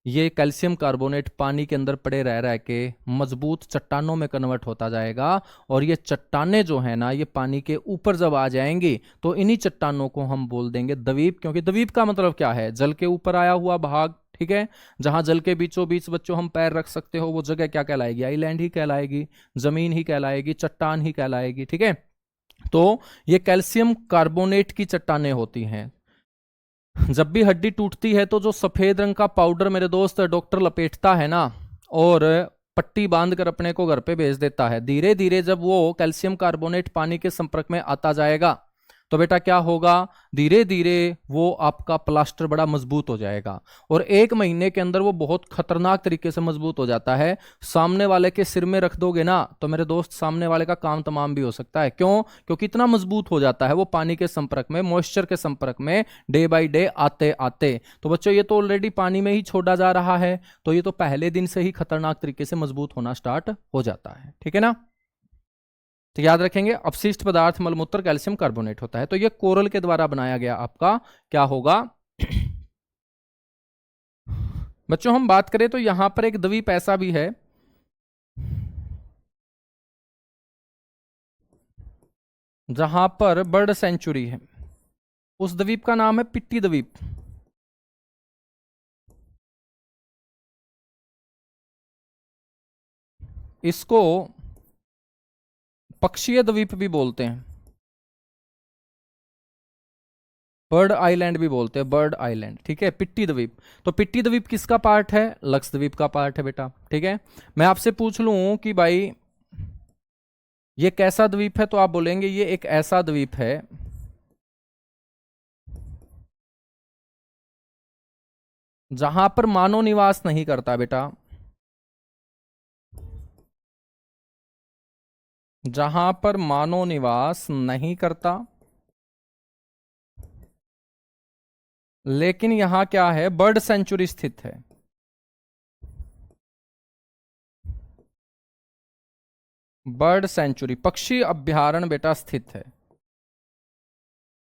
ये कैल्शियम कार्बोनेट पानी के अंदर पड़े रह रह के मजबूत चट्टानों में कन्वर्ट होता जाएगा, और ये चट्टानें जो है ना, ये पानी के ऊपर जब आ जाएंगी तो इन्हीं चट्टानों को हम बोल देंगे द्वीप, क्योंकि द्वीप का मतलब क्या है, जल के ऊपर आया हुआ भाग। ठीक है, जहां जल के बीचों बीच बच्चों हम पैर रख सकते हो, वो जगह क्या कहलाएगी, आइलैंड ही कहलाएगी, जमीन ही कहलाएगी, चट्टान ही कहलाएगी। ठीक है, तो ये कैल्शियम कार्बोनेट की चट्टानें होती हैं। जब भी हड्डी टूटती है तो जो सफेद रंग का पाउडर मेरे दोस्त डॉक्टर लपेटता है ना, और पट्टी बांध कर अपने को घर पे भेज देता है, धीरे धीरे जब वो कैल्शियम कार्बोनेट पानी के संपर्क में आता जाएगा तो बेटा क्या होगा, धीरे धीरे वो आपका प्लास्टर बड़ा मजबूत हो जाएगा, और 1 महीने के अंदर वो बहुत खतरनाक तरीके से मजबूत हो जाता है। सामने वाले के सिर में रख दोगे ना तो मेरे दोस्त सामने वाले का काम तमाम भी हो सकता है। क्यों? क्योंकि इतना मजबूत हो जाता है वो पानी के संपर्क में, मॉइस्चर के संपर्क में डे बाई डे आते आते। तो बच्चों ये तो ऑलरेडी पानी में ही छोड़ा जा रहा है, तो ये तो पहले दिन से ही खतरनाक तरीके से मजबूत होना स्टार्ट हो जाता है। ठीक है ना, तो याद रखेंगे अपशिष्ट पदार्थ मलमूत्र कैल्शियम कार्बोनेट होता है। तो ये कोरल के द्वारा बनाया गया आपका क्या होगा बच्चों। हम बात करें तो यहां पर एक द्वीप ऐसा भी है जहां पर बर्ड सेंचुरी है, उस द्वीप का नाम है पिट्टी द्वीप। इसको पक्षीय द्वीप भी बोलते हैं, बर्ड आइलैंड भी बोलते हैं, बर्ड आइलैंड। ठीक है, पिट्टी द्वीप। तो पिट्टी द्वीप किसका पार्ट है, लक्षद्वीप का पार्ट है बेटा। ठीक है, मैं आपसे पूछ लूं कि भाई ये कैसा द्वीप है, तो आप बोलेंगे ये एक ऐसा द्वीप है जहां पर मानव निवास नहीं करता बेटा, जहां पर मानव निवास नहीं करता, लेकिन यहां क्या है, बर्ड सेंचुरी स्थित है। बर्ड सेंचुरी, पक्षी अभ्यारण्य बेटा स्थित है।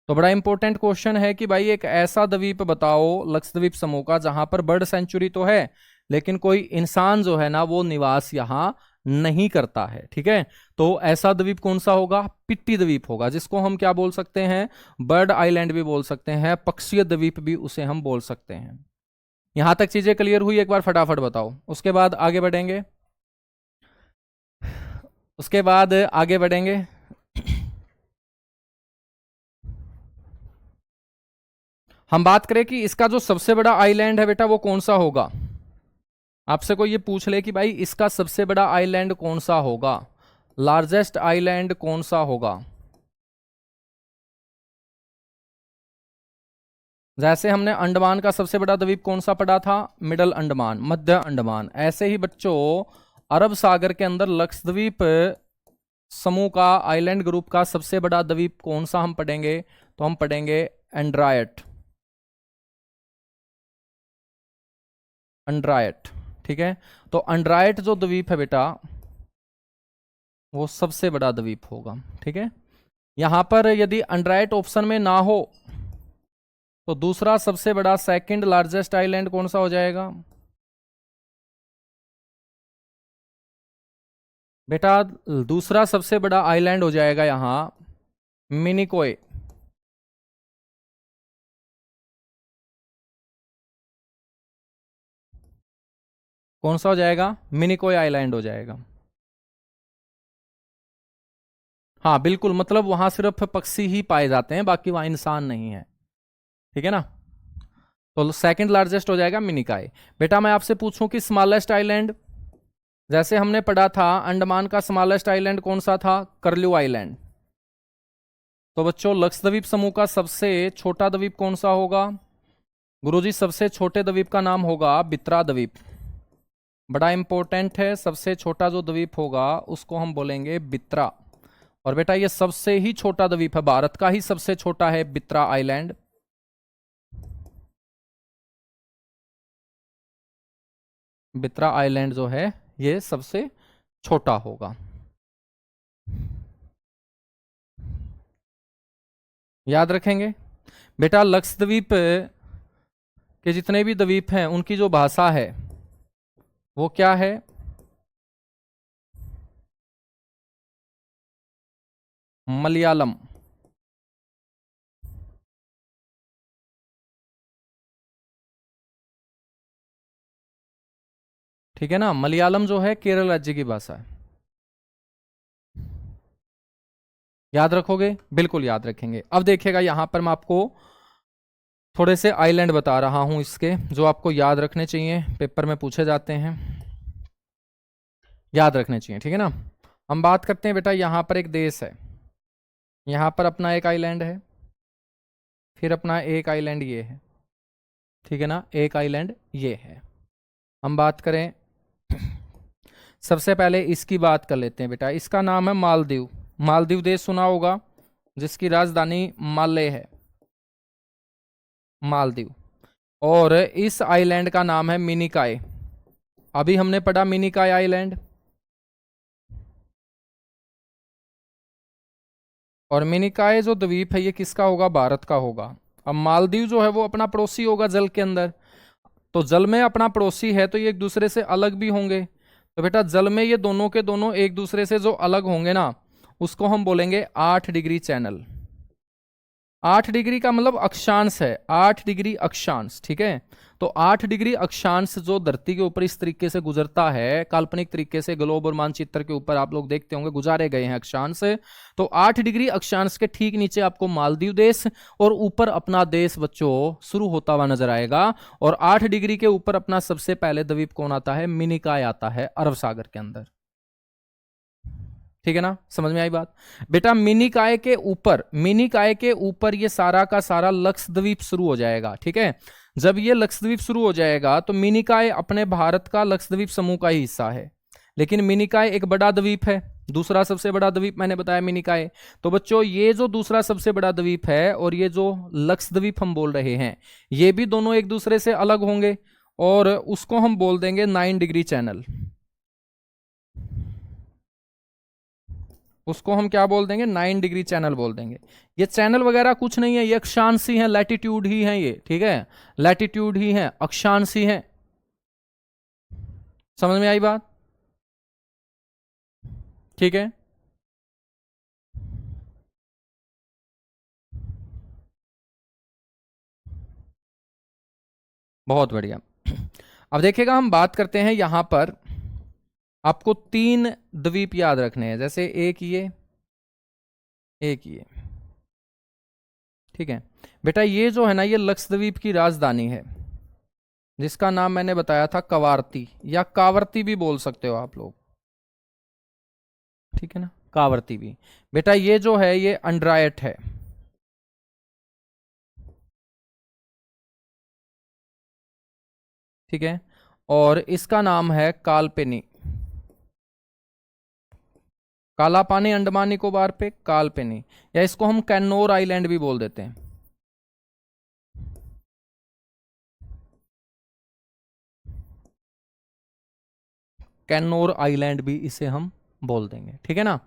तो बड़ा इंपॉर्टेंट क्वेश्चन है कि भाई एक ऐसा द्वीप बताओ लक्षद्वीप समूह का जहां पर बर्ड सेंचुरी तो है लेकिन कोई इंसान जो है ना वो निवास यहां नहीं करता है। ठीक है, तो ऐसा द्वीप कौन सा होगा, पिट्टी द्वीप होगा, जिसको हम क्या बोल सकते हैं, बर्ड आइलैंड भी बोल सकते हैं, पक्षीय द्वीप भी उसे हम बोल सकते हैं। यहां तक चीजें क्लियर हुई, एक बार फटाफट बताओ, उसके बाद आगे बढ़ेंगे। उसके बाद आगे बढ़ेंगे। हम बात करें कि इसका जो सबसे बड़ा आइलैंड है बेटा वो कौन सा होगा। आपसे कोई ये पूछ ले कि भाई इसका सबसे बड़ा आइलैंड कौन सा होगा, लार्जेस्ट आइलैंड कौन सा होगा। जैसे हमने अंडमान का सबसे बड़ा द्वीप कौन सा पढ़ा था, मिडल अंडमान, मध्य अंडमान, ऐसे ही बच्चों अरब सागर के अंदर लक्षद्वीप समूह का आइलैंड ग्रुप का सबसे बड़ा द्वीप कौन सा हम पढ़ेंगे, तो हम पढ़ेंगे एंड्रायट। अंड्रायट। ठीक है, तो अंड्रायट जो द्वीप है बेटा वो सबसे बड़ा द्वीप होगा। ठीक है, यहां पर यदि अंड्रायट ऑप्शन में ना हो तो दूसरा सबसे बड़ा सेकंड लार्जेस्ट आइलैंड कौन सा हो जाएगा बेटा, दूसरा सबसे बड़ा आइलैंड हो जाएगा यहां मिनिकोय। कौन सा हो जाएगा, मिनिकोय आइलैंड हो जाएगा। हाँ बिल्कुल, मतलब वहां सिर्फ पक्षी ही पाए जाते हैं, बाकी वहां इंसान नहीं है। ठीक है ना, तो सेकंड लार्जेस्ट हो जाएगा मिनिकाय। बेटा मैं आपसे पूछूं कि स्मॉलेस्ट आइलैंड, जैसे हमने पढ़ा था अंडमान का स्मॉलेस्ट आइलैंड कौन सा था, करल्यू आइलैंड। तो बच्चों लक्षद्वीप समूह का सबसे छोटा द्वीप कौन सा होगा, गुरुजी सबसे छोटे द्वीप का नाम होगा बित्रा द्वीप। बड़ा इंपॉर्टेंट है, सबसे छोटा जो द्वीप होगा उसको हम बोलेंगे बित्रा। और बेटा ये सबसे ही छोटा द्वीप है, भारत का ही सबसे छोटा है बित्रा आइलैंड। बित्रा आइलैंड जो है ये सबसे छोटा होगा। याद रखेंगे बेटा, लक्षद्वीप कि जितने भी द्वीप हैं उनकी जो भाषा है वो क्या है? मलयालम। ठीक है ना, मलयालम जो है केरल राज्य की भाषा है। याद रखोगे? बिल्कुल याद रखेंगे। अब देखिएगा यहां पर मैं आपको थोड़े से आइलैंड बता रहा हूं इसके, जो आपको याद रखने चाहिए, पेपर में पूछे जाते हैं, याद रखने चाहिए। ठीक है ना, हम बात करते हैं बेटा, यहां पर एक देश है, यहां पर अपना एक आइलैंड है, फिर अपना एक आइलैंड ये है। ठीक है ना, एक आइलैंड ये है। हम बात करें सबसे पहले इसकी बात कर लेते हैं बेटा, इसका नाम है मालदीव। मालदीव देश सुना होगा, जिसकी राजधानी माले है, मालदीव। और इस आइलैंड का नाम है मिनिकॉय। अभी हमने पढ़ा मिनिकॉय आइलैंड, और मिनिकॉय जो द्वीप है ये किसका होगा? भारत का होगा। अब मालदीव जो है वो अपना पड़ोसी होगा जल के अंदर, तो जल में अपना पड़ोसी है तो ये एक दूसरे से अलग भी होंगे। तो बेटा जल में ये दोनों के दोनों एक दूसरे से जो अलग होंगे ना, उसको हम बोलेंगे 8 डिग्री चैनल। 8 डिग्री का मतलब अक्षांश है, 8 डिग्री अक्षांश। ठीक है, तो 8 डिग्री अक्षांश जो धरती के ऊपर इस तरीके से गुजरता है, काल्पनिक तरीके से ग्लोब और मानचित्र के ऊपर आप लोग देखते होंगे गुजारे गए हैं अक्षांश। तो 8 डिग्री अक्षांश के ठीक नीचे आपको मालदीव देश और ऊपर अपना देश बच्चों शुरू होता हुआ नजर आएगा। और 8 डिग्री के ऊपर अपना सबसे पहले द्वीप कौन आता है? मिनिकॉय आता है, अरब सागर के अंदर। ठीक है ना, समझ में आई बात? बेटा मिनिकॉय के ऊपर, मिनिकॉय के ऊपर ये सारा का सारा लक्षद्वीप शुरू हो जाएगा। ठीक है, जब ये लक्षद्वीप शुरू हो जाएगा तो मिनिकॉय अपने भारत का लक्षद्वीप समूह का ही हिस्सा है, लेकिन मिनिकॉय एक बड़ा द्वीप है, दूसरा सबसे बड़ा द्वीप मैंने बताया मिनिकॉय। तो बच्चों ये जो दूसरा सबसे बड़ा द्वीप है और ये जो लक्षद्वीप हम बोल रहे हैं, ये भी दोनों एक दूसरे से अलग होंगे, और उसको हम बोल देंगे 9 डिग्री चैनल। उसको हम क्या बोल देंगे? 9 डिग्री चैनल बोल देंगे। ये चैनल वगैरह कुछ नहीं है, ये अक्षांश ही है, लैटिट्यूड ही है ये। ठीक है, लैटिट्यूड ही है, अक्षांश ही है। समझ में आई बात? ठीक है, बहुत बढ़िया। अब देखिएगा हम बात करते हैं यहां पर, आपको 3 द्वीप याद रखने हैं, जैसे एक ये, एक ये। ठीक है बेटा, ये जो है ना, ये लक्षद्वीप की राजधानी है, जिसका नाम मैंने बताया था कवारती, या कावर्ती भी बोल सकते हो आप लोग। ठीक है ना, कावर्ती भी। बेटा ये जो है ये अंड्रायट है। ठीक है, और इसका नाम है कालपेनी। काला पानी अंडमान निकोबार पे, कालपेनी, या इसको हम कैनोर आइलैंड भी बोल देते हैं। कैनोर आइलैंड भी इसे हम बोल देंगे। ठीक है ना,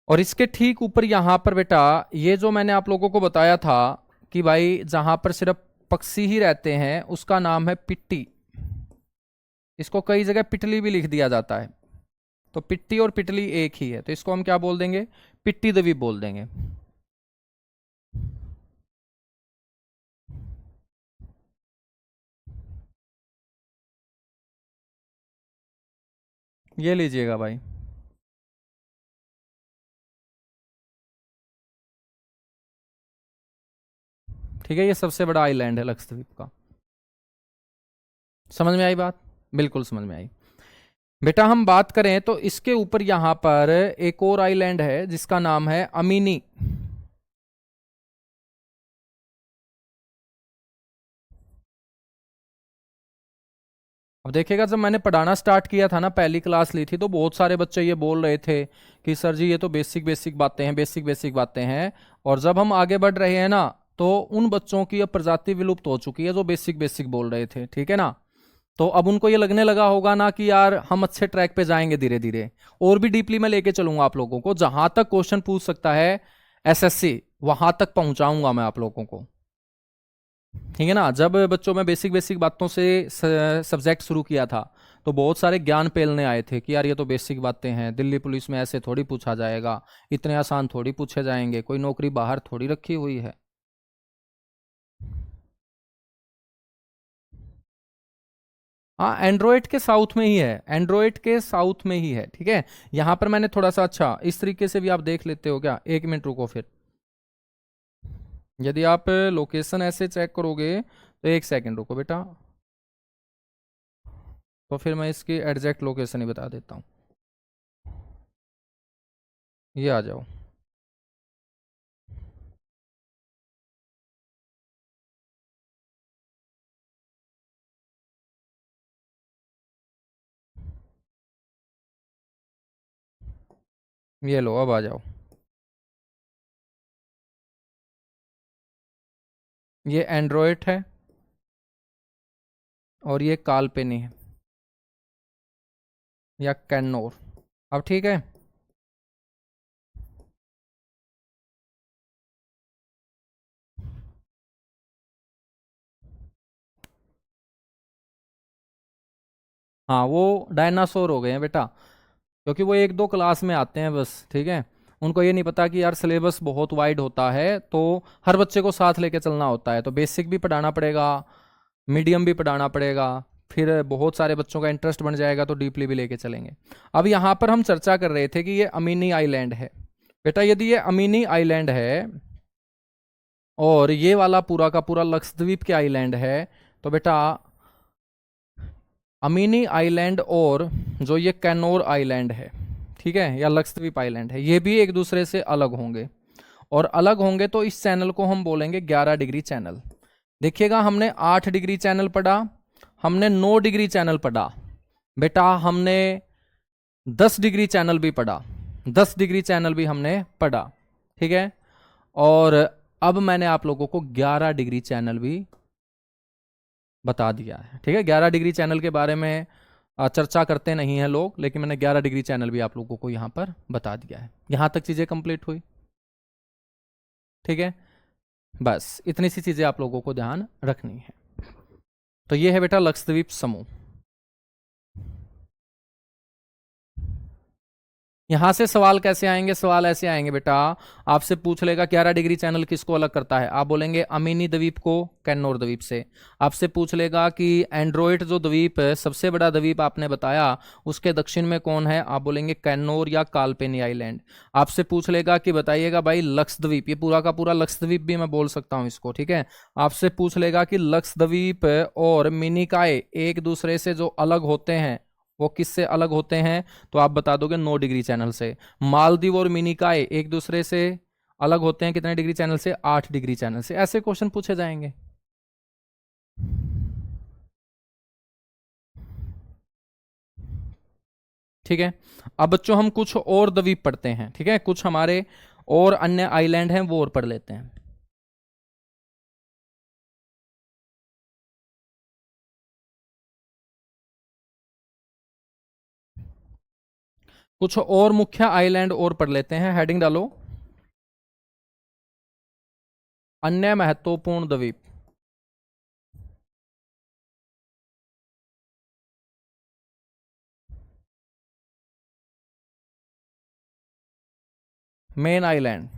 और इसके ठीक ऊपर यहां पर बेटा, ये जो मैंने आप लोगों को बताया था कि भाई जहां पर सिर्फ पक्षी ही रहते हैं, उसका नाम है पिट्टी। इसको कई जगह पिटली भी लिख दिया जाता है, तो पिट्टी और पिटली एक ही है, तो इसको हम क्या बोल देंगे? पिट्टी द्वीप बोल देंगे। ये लीजिएगा भाई, ठीक है, ये सबसे बड़ा आइलैंड है लक्षद्वीप का। समझ में आई बात? बिल्कुल समझ में आई। बेटा हम बात करें तो इसके ऊपर यहां पर एक और आइलैंड है जिसका नाम है अमीनी। अब देखिएगा, जब मैंने पढ़ाना स्टार्ट किया था ना, पहली क्लास ली थी, तो बहुत सारे बच्चे ये बोल रहे थे कि सर जी ये तो बेसिक बेसिक बातें हैं, बेसिक बेसिक बातें हैं। और जब हम आगे बढ़ रहे हैं ना, तो उन बच्चों की अब प्रजाति विलुप्त हो चुकी है जो बेसिक बेसिक बोल रहे थे। ठीक है ना, तो अब उनको ये लगने लगा होगा ना कि यार हम अच्छे ट्रैक पे जाएंगे धीरे धीरे, और भी डीपली मैं लेके चलूंगा आप लोगों को, जहां तक क्वेश्चन पूछ सकता है एसएससी, वहां तक पहुंचाऊंगा मैं आप लोगों को। ठीक है ना। जब बच्चों में बेसिक बेसिक बातों से सब्जेक्ट शुरू किया था तो बहुत सारे ज्ञान पेलने आए थे कि यार ये तो बेसिक बातें हैं, दिल्ली पुलिस में ऐसे थोड़ी पूछा जाएगा, इतने आसान थोड़ी पूछे जाएंगे, कोई नौकरी बाहर थोड़ी रखी हुई है। हाँ, एंड्रॉयड के साउथ में ही है, एंड्रॉयड के साउथ में ही है, ठीक है। यहां पर मैंने थोड़ा सा, अच्छा इस तरीके से भी आप देख लेते हो क्या, एक मिनट रुको फिर। यदि आप लोकेशन ऐसे चेक करोगे तो एक सेकंड रुको बेटा, तो फिर मैं इसकी एग्जैक्ट लोकेशन ही बता देता हूँ। ये आ जाओ। ये लो, अब आ जाओ। ये एंड्रॉयड है और ये कालपेनी है या कैनोर। अब ठीक है। हाँ, वो डायनासोर हो गए हैं बेटा, क्योंकि वो एक दो क्लास में आते हैं बस, ठीक है। उनको ये नहीं पता कि यार सिलेबस बहुत वाइड होता है, तो हर बच्चे को साथ लेके चलना होता है, तो बेसिक भी पढ़ाना पड़ेगा, मीडियम भी पढ़ाना पड़ेगा, फिर बहुत सारे बच्चों का इंटरेस्ट बन जाएगा तो डीपली भी लेके चलेंगे। अब यहाँ पर हम चर्चा कर रहे थे कि ये अमीनी आइलैंड है। बेटा यदि ये अमीनी आइलैंड है और ये वाला पूरा का पूरा लक्षद्वीप के आइलैंड है, तो बेटा अमीनी आइलैंड और जो ये कैनोर आइलैंड है, ठीक है, या लक्षद्वीप आइलैंड है, ये भी एक दूसरे से अलग होंगे। और अलग होंगे तो इस चैनल को हम बोलेंगे 11 डिग्री चैनल। देखिएगा, हमने 8 डिग्री चैनल पढ़ा, हमने 9 डिग्री चैनल पढ़ा, बेटा हमने 10 डिग्री चैनल भी पढ़ा, 10 डिग्री चैनल भी हमने पढ़ा, ठीक है। और अब मैंने आप लोगों को 11 डिग्री चैनल भी बता दिया है, ठीक है। 11 डिग्री चैनल के बारे में चर्चा करते नहीं हैं लोग, लेकिन मैंने 11 डिग्री चैनल भी आप लोगों को यहाँ पर बता दिया है। यहाँ तक चीज़ें कंप्लीट हुई, ठीक है। बस इतनी सी चीज़ें आप लोगों को ध्यान रखनी है। तो ये है बेटा लक्षद्वीप समूह। यहां से सवाल कैसे आएंगे, सवाल ऐसे आएंगे बेटा, आपसे पूछ लेगा 11 डिग्री चैनल किसको अलग करता है, आप बोलेंगे अमीनी द्वीप को कैनोर द्वीप से। आपसे पूछ लेगा कि एंड्रॉइड जो द्वीप है, सबसे बड़ा द्वीप आपने बताया, उसके दक्षिण में कौन है, आप बोलेंगे कैनोर या कालपेनी आइलैंड। आपसे पूछ लेगा कि बताइएगा भाई लक्षद्वीप, ये पूरा का पूरा लक्षद्वीप भी मैं बोल सकता हूं इसको, ठीक है। आपसे पूछ लेगा कि लक्षद्वीप और मिनिकाय एक दूसरे से जो अलग होते हैं वो किससे अलग होते हैं, तो आप बता दोगे 9 डिग्री चैनल से। मालदीव और मिनिकाय एक दूसरे से अलग होते हैं कितने डिग्री चैनल से, 8 डिग्री चैनल से। ऐसे क्वेश्चन पूछे जाएंगे। ठीक है। अब बच्चों हम कुछ और द्वीप पढ़ते हैं, ठीक है, कुछ हमारे और अन्य आइलैंड हैं वो और पढ़ लेते हैं। कुछ और मुख्य आइलैंड और पढ़ लेते हैं, हेडिंग डालो अन्य महत्वपूर्ण द्वीप। Main island.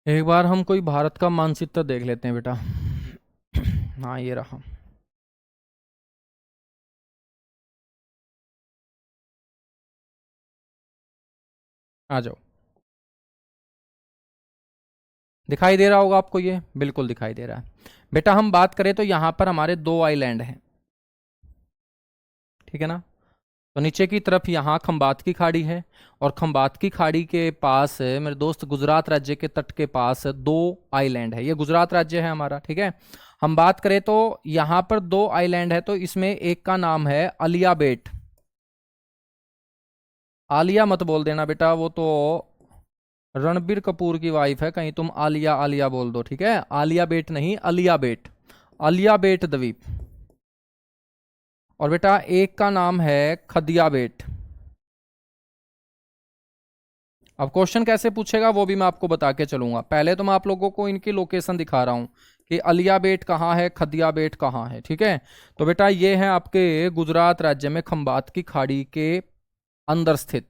एक बार हम कोई भारत का मानचित्र देख लेते हैं बेटा। हाँ ये रहा। आ जाओ। दिखाई दे रहा होगा आपको, ये बिल्कुल दिखाई दे रहा है बेटा। हम बात करें तो यहां पर हमारे दो आइलैंड हैं, ठीक है ना। तो नीचे की तरफ यहाँ खंबात की खाड़ी है, और खंबात की खाड़ी के पास मेरे दोस्त गुजरात राज्य के तट के पास दो आइलैंड है। ये गुजरात राज्य है हमारा, ठीक है। हम बात करें तो यहाँ पर दो आइलैंड है, तो इसमें एक का नाम है अलिया बेट। आलिया मत बोल देना बेटा, वो तो रणबीर कपूर की वाइफ है, कहीं तुम आलिया आलिया बोल दो, ठीक है। आलिया बेट नहीं, अलिया बेट। अलियाबेट द्वीप, और बेटा एक का नाम है खदियाबेट। अब क्वेश्चन कैसे पूछेगा वो भी मैं आपको बता के चलूंगा। पहले तो मैं आप लोगों को इनकी लोकेशन दिखा रहा हूं कि अलियाबेट कहाँ है, खदियाबेट कहाँ है। ठीक है, तो बेटा ये है आपके गुजरात राज्य में खंबात की खाड़ी के अंदर स्थित,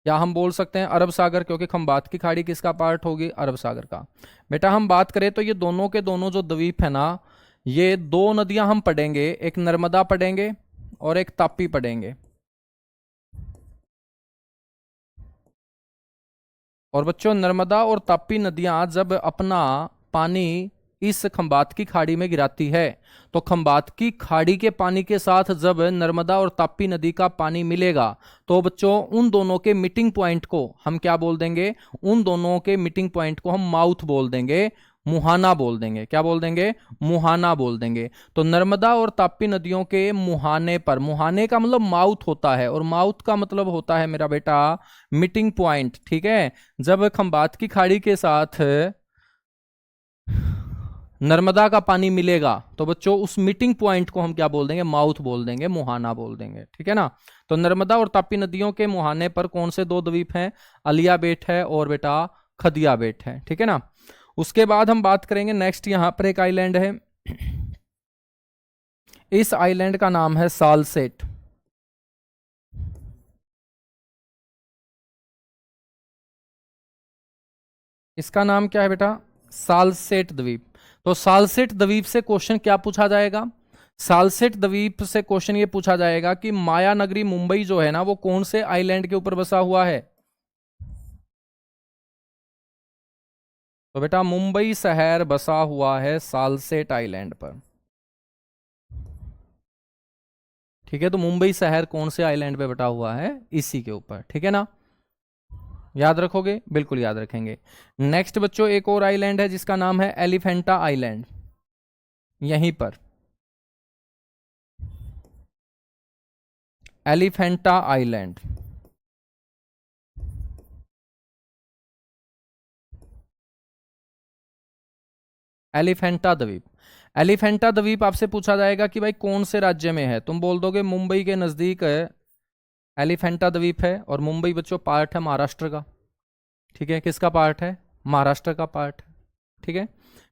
या हम बोल सकते हैं अरब सागर, क्योंकि खंबात की खाड़ी किसका पार्ट होगी, अरब सागर का। बेटा हम बात करें तो ये दोनों के दोनों जो द्वीप है ना, ये दो नदियां हम पढ़ेंगे, एक नर्मदा पढ़ेंगे और एक तापी पढ़ेंगे। और बच्चों नर्मदा और तापी नदियां जब अपना पानी इस खंबात की खाड़ी में गिराती है, तो खंबात की खाड़ी के पानी के साथ जब नर्मदा और तापी नदी का पानी मिलेगा, तो बच्चों उन दोनों के मीटिंग पॉइंट को हम क्या बोल देंगे, उन दोनों के मीटिंग पॉइंट को हम माउथ बोल देंगे, मुहाना बोल देंगे। क्या बोल देंगे, मुहाना बोल देंगे। तो नर्मदा और तापी नदियों के मुहाने पर, मुहाने का मतलब माउथ होता है, और माउथ का मतलब होता है मेरा बेटा मीटिंग पॉइंट। ठीक है, जब खंबात की खाड़ी के साथ नर्मदा का पानी मिलेगा, तो बच्चों उस मीटिंग पॉइंट को हम क्या बोल देंगे, माउथ बोल देंगे, मुहाना बोल देंगे। ठीक है ना, तो नर्मदा और तापी नदियों के मुहाने पर कौन से दो द्वीप हैं, अलियाबेट है और बेटा खदियाबेट है। ठीक है ना, उसके बाद हम बात करेंगे नेक्स्ट, यहां पर एक आइलैंड है, इस आइलैंड का नाम है सालसेट। इसका नाम क्या है बेटा, सालसेट द्वीप। तो सालसेट द्वीप से क्वेश्चन क्या पूछा जाएगा, सालसेट द्वीप से क्वेश्चन ये पूछा जाएगा कि माया नगरी मुंबई जो है ना, वो कौन से आइलैंड के ऊपर बसा हुआ है। तो बेटा मुंबई शहर बसा हुआ है सालसेट आइलैंड पर। ठीक है, तो मुंबई शहर कौन से आइलैंड पे बटा हुआ है, इसी के ऊपर। ठीक है ना, याद रखोगे, बिल्कुल याद रखेंगे। नेक्स्ट बच्चों एक और आइलैंड है जिसका नाम है एलिफेंटा आइलैंड, यहीं पर एलिफेंटा आइलैंड। एलिफेंटा द्वीप, एलिफेंटा द्वीप आपसे पूछा जाएगा कि भाई कौन से राज्य में है, तुम बोल दोगे मुंबई के नजदीक एलिफेंटा द्वीप है, और मुंबई बच्चों पार्ट है महाराष्ट्र का। ठीक है, किसका पार्ट है, महाराष्ट्र का पार्ट है। ठीक है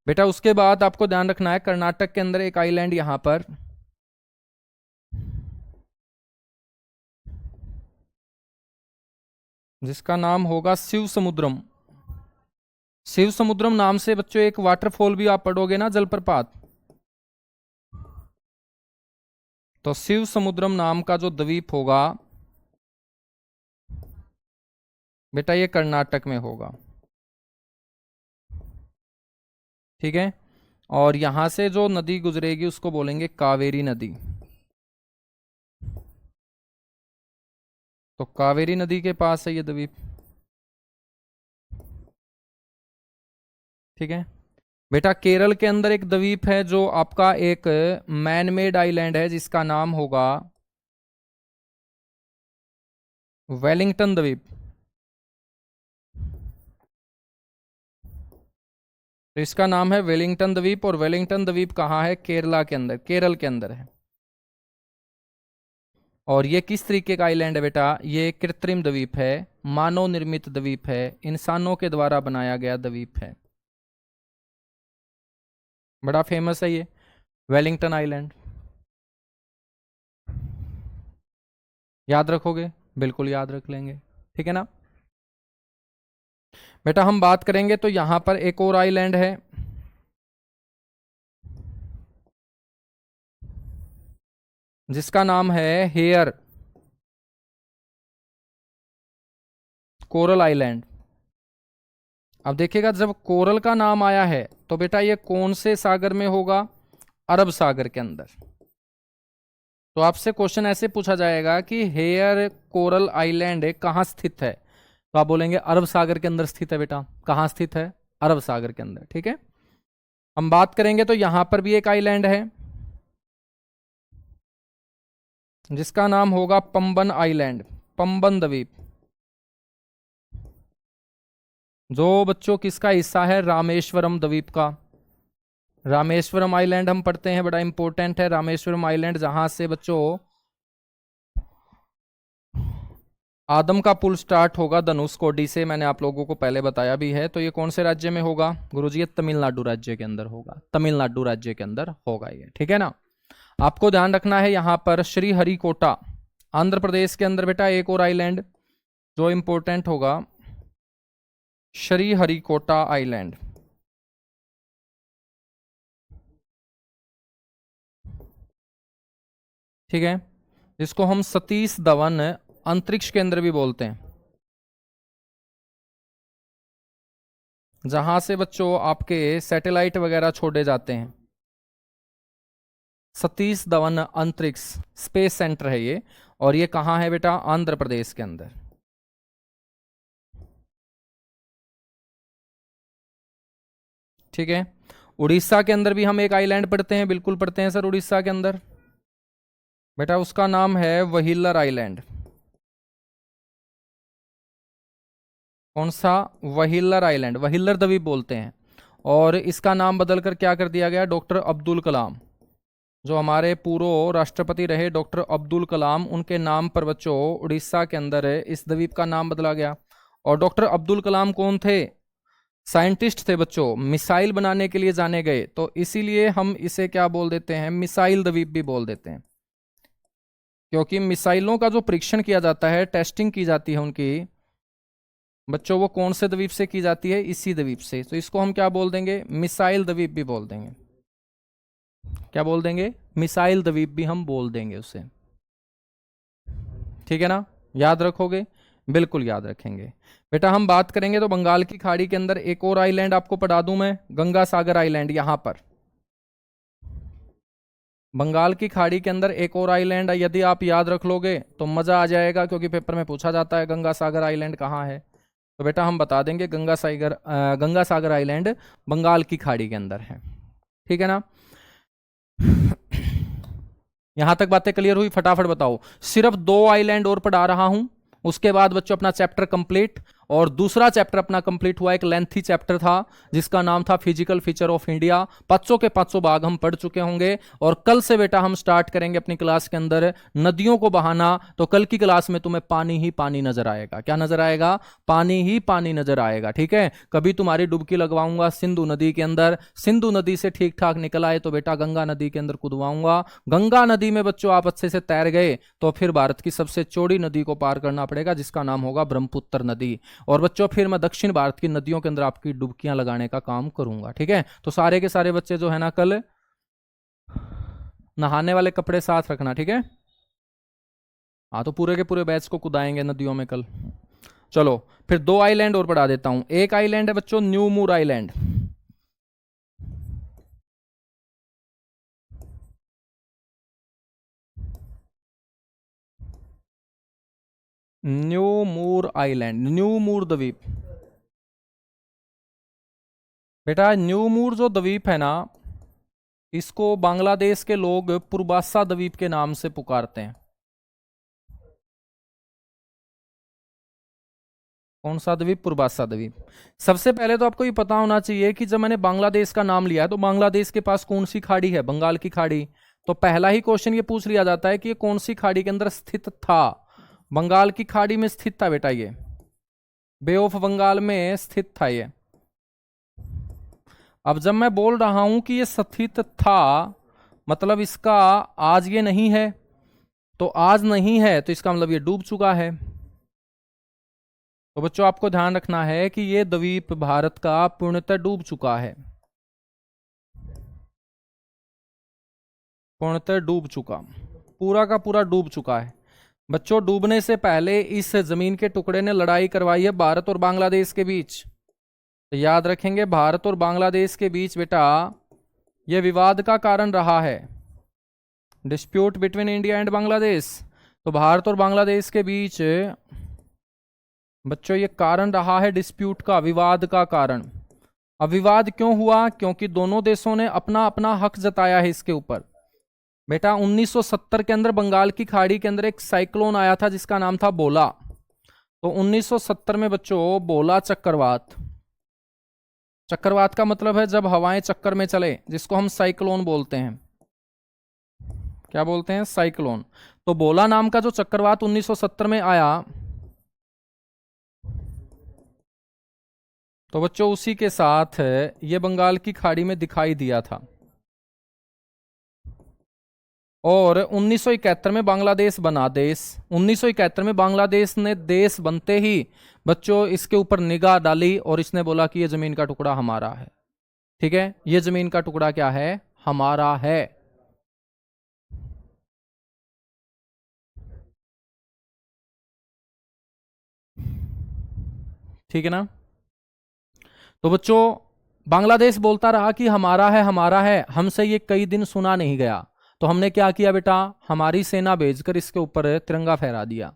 बेटा, उसके बाद आपको ध्यान रखना है कर्नाटक के अंदर एक आइलैंड यहां पर, जिसका नाम होगा शिव समुद्रम। शिव समुद्रम नाम से बच्चों एक वाटरफॉल भी आप पढ़ोगे ना, जलप्रपात। तो शिव समुद्रम नाम का जो द्वीप होगा बेटा, ये कर्नाटक में होगा। ठीक है, और यहां से जो नदी गुजरेगी उसको बोलेंगे कावेरी नदी। तो कावेरी नदी के पास है ये द्वीप। ठीक है बेटा, केरल के अंदर एक द्वीप है जो आपका एक मैन मेड आइलैंड है, जिसका नाम होगा वेलिंगटन द्वीप। तो इसका नाम है वेलिंगटन द्वीप, और वेलिंगटन द्वीप कहाँ है, केरला के अंदर, केरल के अंदर है। और ये किस तरीके का आइलैंड है बेटा, ये कृत्रिम द्वीप है, मानव निर्मित द्वीप है, इंसानों के द्वारा बनाया गया द्वीप है। बड़ा फेमस है ये वेलिंगटन आइलैंड, याद रखोगे, बिल्कुल याद रख लेंगे। ठीक है ना बेटा, हम बात करेंगे तो यहां पर एक और आइलैंड है, जिसका नाम है हेयर, कोरल आइलैंड। अब देखिएगा, जब कोरल का नाम आया है तो बेटा ये कौन से सागर में होगा, अरब सागर के अंदर। तो आपसे क्वेश्चन ऐसे पूछा जाएगा कि हेयर कोरल आइलैंड कहाँ स्थित है, तो आप बोलेंगे अरब सागर के अंदर स्थित है बेटा। कहाँ स्थित है, अरब सागर के अंदर। ठीक है, हम बात करेंगे तो यहां पर भी एक आइलैंड है, जिसका नाम होगा पंबन आइलैंड, पंबन द्वीप, जो बच्चों किसका हिस्सा है, रामेश्वरम द्वीप का। रामेश्वरम आइलैंड हम पढ़ते हैं, बड़ा इंपॉर्टेंट है रामेश्वरम आइलैंड, जहां से बच्चों आदम का पुल स्टार्ट होगा धनुषकोडी से, मैंने आप लोगों को पहले बताया भी है। तो ये कौन से राज्य में होगा गुरुजी? ये तमिलनाडु राज्य के अंदर होगा, तमिलनाडु राज्य के अंदर होगा ये, ठीक है ना। आपको ध्यान रखना है यहां पर श्रीहरिकोटा आंध्र प्रदेश के अंदर बेटा एक और आइलैंड जो इंपॉर्टेंट होगा, श्रीहरिकोटा आइलैंड। ठीक है, जिसको हम सतीश धवन अंतरिक्ष केंद्र भी बोलते हैं, जहां से बच्चों आपके सैटेलाइट वगैरह छोड़े जाते हैं। सतीश धवन अंतरिक्ष स्पेस सेंटर है ये, और ये कहां है बेटा? आंध्र प्रदेश के अंदर। ठीक है, उड़ीसा के अंदर भी हम एक आइलैंड पढ़ते हैं, बिल्कुल पढ़ते हैं सर, उड़ीसा के अंदर बेटा उसका नाम है व्हीलर आइलैंड। कौन सा? व्हीलर आइलैंड, व्हीलर द्वीप बोलते हैं। और इसका नाम बदलकर क्या कर दिया गया? डॉक्टर अब्दुल कलाम, जो हमारे पूर्व राष्ट्रपति रहे डॉक्टर अब्दुल कलाम, उनके नाम पर बच्चों उड़ीसा के अंदर इस द्वीप का नाम बदला गया। और डॉक्टर अब्दुल कलाम कौन थे? साइंटिस्ट थे बच्चों, मिसाइल बनाने के लिए जाने गए, तो इसीलिए हम इसे क्या बोल देते हैं? मिसाइल द्वीप भी बोल देते हैं, क्योंकि मिसाइलों का जो परीक्षण किया जाता है, टेस्टिंग की जाती है उनकी बच्चों, वो कौन से द्वीप से की जाती है? इसी द्वीप से। तो इसको हम क्या बोल देंगे? मिसाइल द्वीप भी बोल देंगे। क्या बोल देंगे? मिसाइल द्वीप भी हम बोल देंगे उसे, ठीक है ना। याद रखोगे? बिल्कुल याद रखेंगे बेटा। हम बात करेंगे तो बंगाल की खाड़ी के अंदर एक और आइलैंड आपको पढ़ा दूं मैं, गंगा सागर आइलैंड। यहां पर बंगाल की खाड़ी के अंदर एक और आइलैंड है, यदि आप याद रख लोगे तो मजा आ जाएगा, क्योंकि पेपर में पूछा जाता है गंगा सागर आइलैंड कहाँ है। तो बेटा हम बता देंगे गंगा सागर आइलैंड बंगाल की खाड़ी के अंदर है, ठीक है ना। यहां तक बातें क्लियर हुई? फटाफट बताओ। सिर्फ 2 आइलैंड और पढ़ा रहा हूं, उसके बाद बच्चों अपना चैप्टर कंप्लीट। और दूसरा चैप्टर अपना कंप्लीट हुआ, एक लेंथी चैप्टर था जिसका नाम था फिजिकल फीचर ऑफ इंडिया। 500 के 500 भाग हम पढ़ चुके होंगे। और कल से बेटा हम स्टार्ट करेंगे अपनी क्लास के अंदर नदियों को बहाना। तो कल की क्लास में तुम्हें पानी ही पानी नजर आएगा। क्या नजर आएगा? पानी ही पानी नजर आएगा, ठीक है। कभी तुम्हारी डुबकी लगवाऊंगा सिंधु नदी के अंदर, सिंधु नदी से ठीक ठाक निकल आए तो बेटा गंगा नदी के अंदर कूदवाऊंगा। गंगा नदी में बच्चों आप अच्छे से तैर गए तो फिर भारत की सबसे चौड़ी नदी को पार करना पड़ेगा, जिसका नाम होगा ब्रह्मपुत्र नदी। और बच्चों फिर मैं दक्षिण भारत की नदियों के अंदर आपकी डुबकियां लगाने का काम करूंगा, ठीक है। तो सारे के सारे बच्चे जो है ना, कल नहाने वाले कपड़े साथ रखना, ठीक है। हाँ, तो पूरे के पूरे बैच को कुदाएंगे नदियों में कल। चलो फिर 2 आइलैंड और पढ़ा देता हूं। एक आइलैंड है बच्चों न्यू मूर आइलैंड। न्यू मूर आइलैंड, न्यू मूर द्वीप। बेटा न्यू मूर जो द्वीप है ना, इसको बांग्लादेश के लोग पुरबासा द्वीप के नाम से पुकारते हैं। कौन सा द्वीप? पुरबासा द्वीप। सबसे पहले तो आपको ये पता होना चाहिए कि जब मैंने बांग्लादेश का नाम लिया तो बांग्लादेश के पास कौन सी खाड़ी है? बंगाल की खाड़ी। तो पहला ही क्वेश्चन ये पूछ लिया जाता है कि ये कौन सी खाड़ी के अंदर स्थित था? बंगाल की खाड़ी में स्थित था बेटा, ये बे ऑफ बंगाल में स्थित था ये। अब जब मैं बोल रहा हूं कि ये स्थित था, मतलब इसका आज ये नहीं है, तो आज नहीं है तो इसका मतलब ये डूब चुका है। तो बच्चों आपको ध्यान रखना है कि ये द्वीप भारत का पूर्णतः डूब चुका है, पूर्णतः डूब चुका, पूरा का पूरा डूब चुका है। बच्चों डूबने से पहले इस जमीन के टुकड़े ने लड़ाई करवाई है भारत और बांग्लादेश के बीच। तो याद रखेंगे, भारत और बांग्लादेश के बीच बेटा यह विवाद का कारण रहा है, dispute between India and Bangladesh. तो भारत और बांग्लादेश के बीच बच्चों ये कारण रहा है डिस्प्यूट का, विवाद का कारण। अब विवाद क्यों हुआ? क्योंकि दोनों देशों ने अपना अपना हक जताया है इसके ऊपर। बेटा 1970 के अंदर बंगाल की खाड़ी के अंदर एक साइक्लोन आया था जिसका नाम था बोला। तो 1970 में बच्चों बोला चक्रवात, चक्रवात का मतलब है जब हवाएं चक्कर में चले, जिसको हम साइक्लोन बोलते हैं। क्या बोलते हैं? साइक्लोन। तो बोला नाम का जो चक्रवात 1970 में आया, तो बच्चों उसी के साथ ये बंगाल की खाड़ी में दिखाई दिया था। और 1971 में बांग्लादेश बना देश। 1971 में बांग्लादेश ने देश बनते ही बच्चों इसके ऊपर निगाह डाली और इसने बोला कि ये जमीन का टुकड़ा हमारा है। ठीक है, ये जमीन का टुकड़ा क्या है? हमारा है। ठीक है ना? तो बच्चों बांग्लादेश बोलता रहा कि हमारा है, हमारा है। हमसे ये कई दिन सुना नहीं गया, तो हमने क्या किया बेटा? हमारी सेना भेजकर इसके ऊपर तिरंगा फहरा दिया।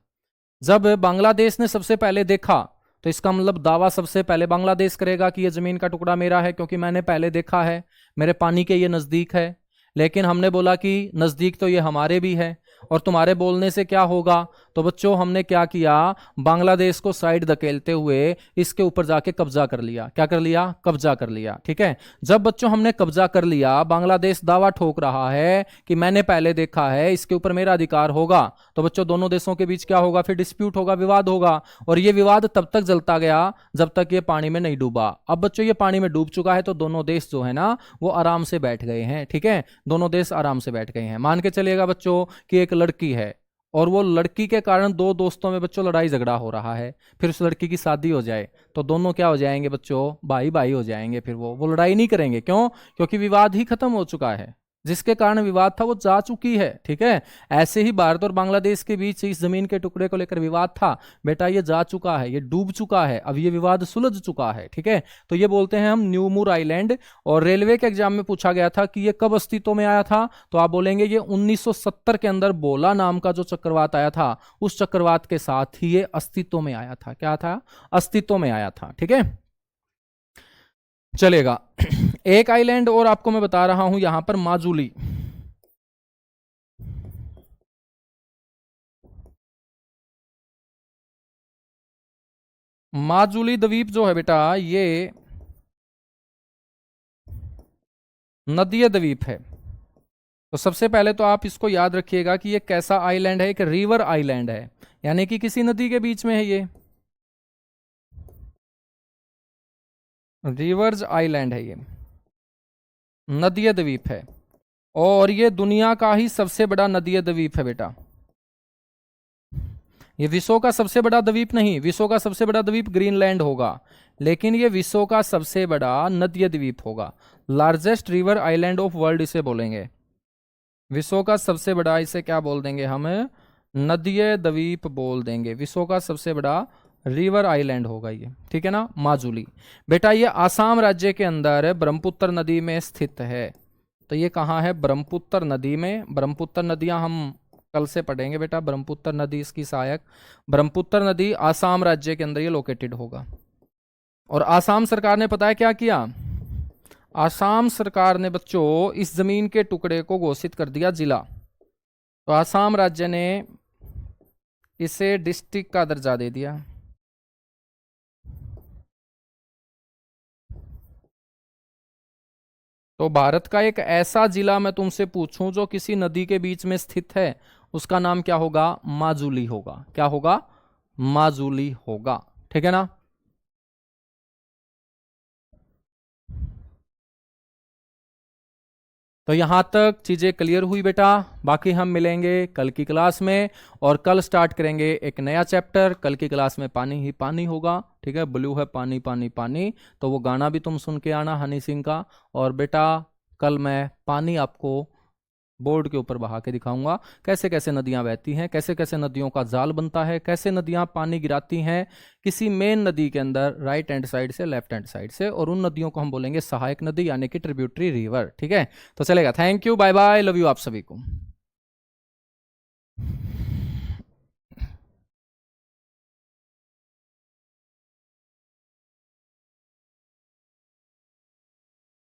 जब बांग्लादेश ने सबसे पहले देखा, तो इसका मतलब दावा सबसे पहले बांग्लादेश करेगा कि यह जमीन का टुकड़ा मेरा है, क्योंकि मैंने पहले देखा है, मेरे पानी के ये नजदीक है। लेकिन हमने बोला कि नजदीक तो ये हमारे भी है, और तुम्हारे बोलने से क्या होगा? तो बच्चों हमने क्या किया? बांग्लादेश को साइड धकेलते हुए इसके ऊपर जाके कब्जा कर लिया। क्या कर लिया? कब्जा कर लिया। ठीक है, जब बच्चों हमने कब्जा कर लिया, बांग्लादेश दावा ठोक रहा है कि मैंने पहले देखा है, इसके ऊपर मेरा अधिकार होगा। तो बच्चों दोनों देशों के बीच क्या होगा? फिर डिस्प्यूट होगा, विवाद होगा। और ये विवाद तब तक जलता गया जब तक ये पानी में नहीं डूबा। अब बच्चों ये पानी में डूब चुका है, तो दोनों देश जो है ना वो आराम से बैठ गए हैं। ठीक है, दोनों देश आराम से बैठ गए हैं। मान के चलिएगा बच्चों कि एक लड़की है, और वो लड़की के कारण दो दोस्तों में बच्चों लड़ाई झगड़ा हो रहा है। फिर उस लड़की की शादी हो जाए, तो दोनों क्या हो जाएंगे बच्चों? भाई भाई हो जाएंगे। फिर वो लड़ाई नहीं करेंगे। क्यों? क्योंकि विवाद ही खत्म हो चुका है। जिसके कारण विवाद था वो जा चुकी है। ठीक है, ऐसे ही भारत और बांग्लादेश के बीच इस जमीन के टुकड़े को लेकर विवाद था। बेटा ये जा चुका है, ये डूब चुका है, अब ये विवाद सुलझ चुका है। ठीक है, तो ये बोलते हैं हम न्यूमूर आइलैंड। और रेलवे के एग्जाम में पूछा गया था कि ये कब अस्तित्व में आया था, तो आप बोलेंगे ये 1970 के अंदर बोला नाम का जो चक्रवात आया था, उस चक्रवात के साथ ही ये अस्तित्व में आया था। क्या था? अस्तित्व में आया था। ठीक है, चलेगा। एक आइलैंड और आपको मैं बता रहा हूं यहां पर, माजुली। माजुली द्वीप जो है बेटा, ये नदीय द्वीप है। तो सबसे पहले तो आप इसको याद रखिएगा कि ये कैसा आइलैंड है? एक रिवर आइलैंड है, यानी कि किसी नदी के बीच में है। ये रिवर्स आइलैंड है, ये नदीय द्वीप है। और ये दुनिया का ही सबसे बड़ा नदीय द्वीप है बेटा। ये विश्व का सबसे बड़ा द्वीप नहीं, विश्व का सबसे बड़ा द्वीप ग्रीनलैंड होगा, लेकिन ये विश्व का सबसे बड़ा नदीय द्वीप होगा। Largest river island of world इसे बोलेंगे। विश्व का सबसे बड़ा, इसे क्या बोल देंगे हम? नदीय द्वीप बोल देंगे। विश्व का सबसे बड़ा रिवर आइलैंड होगा ये। ठीक है ना, माजुली। बेटा ये आसाम राज्य के अंदर ब्रह्मपुत्र नदी में स्थित है। तो ये कहाँ है? ब्रह्मपुत्र नदी में। ब्रह्मपुत्र नदियां हम कल से पढ़ेंगे बेटा। ब्रह्मपुत्र नदी इसकी सहायक। ब्रह्मपुत्र नदी आसाम राज्य के अंदर ये लोकेटेड होगा। और आसाम सरकार ने पता है क्या किया? आसाम सरकार ने बच्चों इस जमीन के टुकड़े को घोषित कर दिया जिला। तो आसाम राज्य ने इसे डिस्ट्रिक्ट का दर्जा दे दिया। तो भारत का एक ऐसा जिला मैं तुमसे पूछूं जो किसी नदी के बीच में स्थित है, उसका नाम क्या होगा? माजुली होगा। क्या होगा? माजुली होगा। ठीक है ना? तो यहां तक चीजें क्लियर हुई बेटा। बाकी हम मिलेंगे कल की क्लास में, और कल स्टार्ट करेंगे एक नया चैप्टर। कल की क्लास में पानी ही पानी होगा। ठीक है, ब्लू है पानी पानी पानी, तो वो गाना भी तुम सुन के आना हनी सिंह का। और बेटा कल मैं पानी आपको बोर्ड के ऊपर बहा के दिखाऊंगा, कैसे कैसे नदियां बहती हैं, कैसे कैसे नदियों का जाल बनता है, कैसे नदियां पानी गिराती हैं किसी मेन नदी के अंदर, राइट हैंड साइड से लेफ्ट हैंड साइड से। और उन नदियों को हम बोलेंगे सहायक नदी, यानी कि ट्रिब्यूटरी रिवर। ठीक है, तो चलेगा। Thank you, bye bye, love you आप सभी को।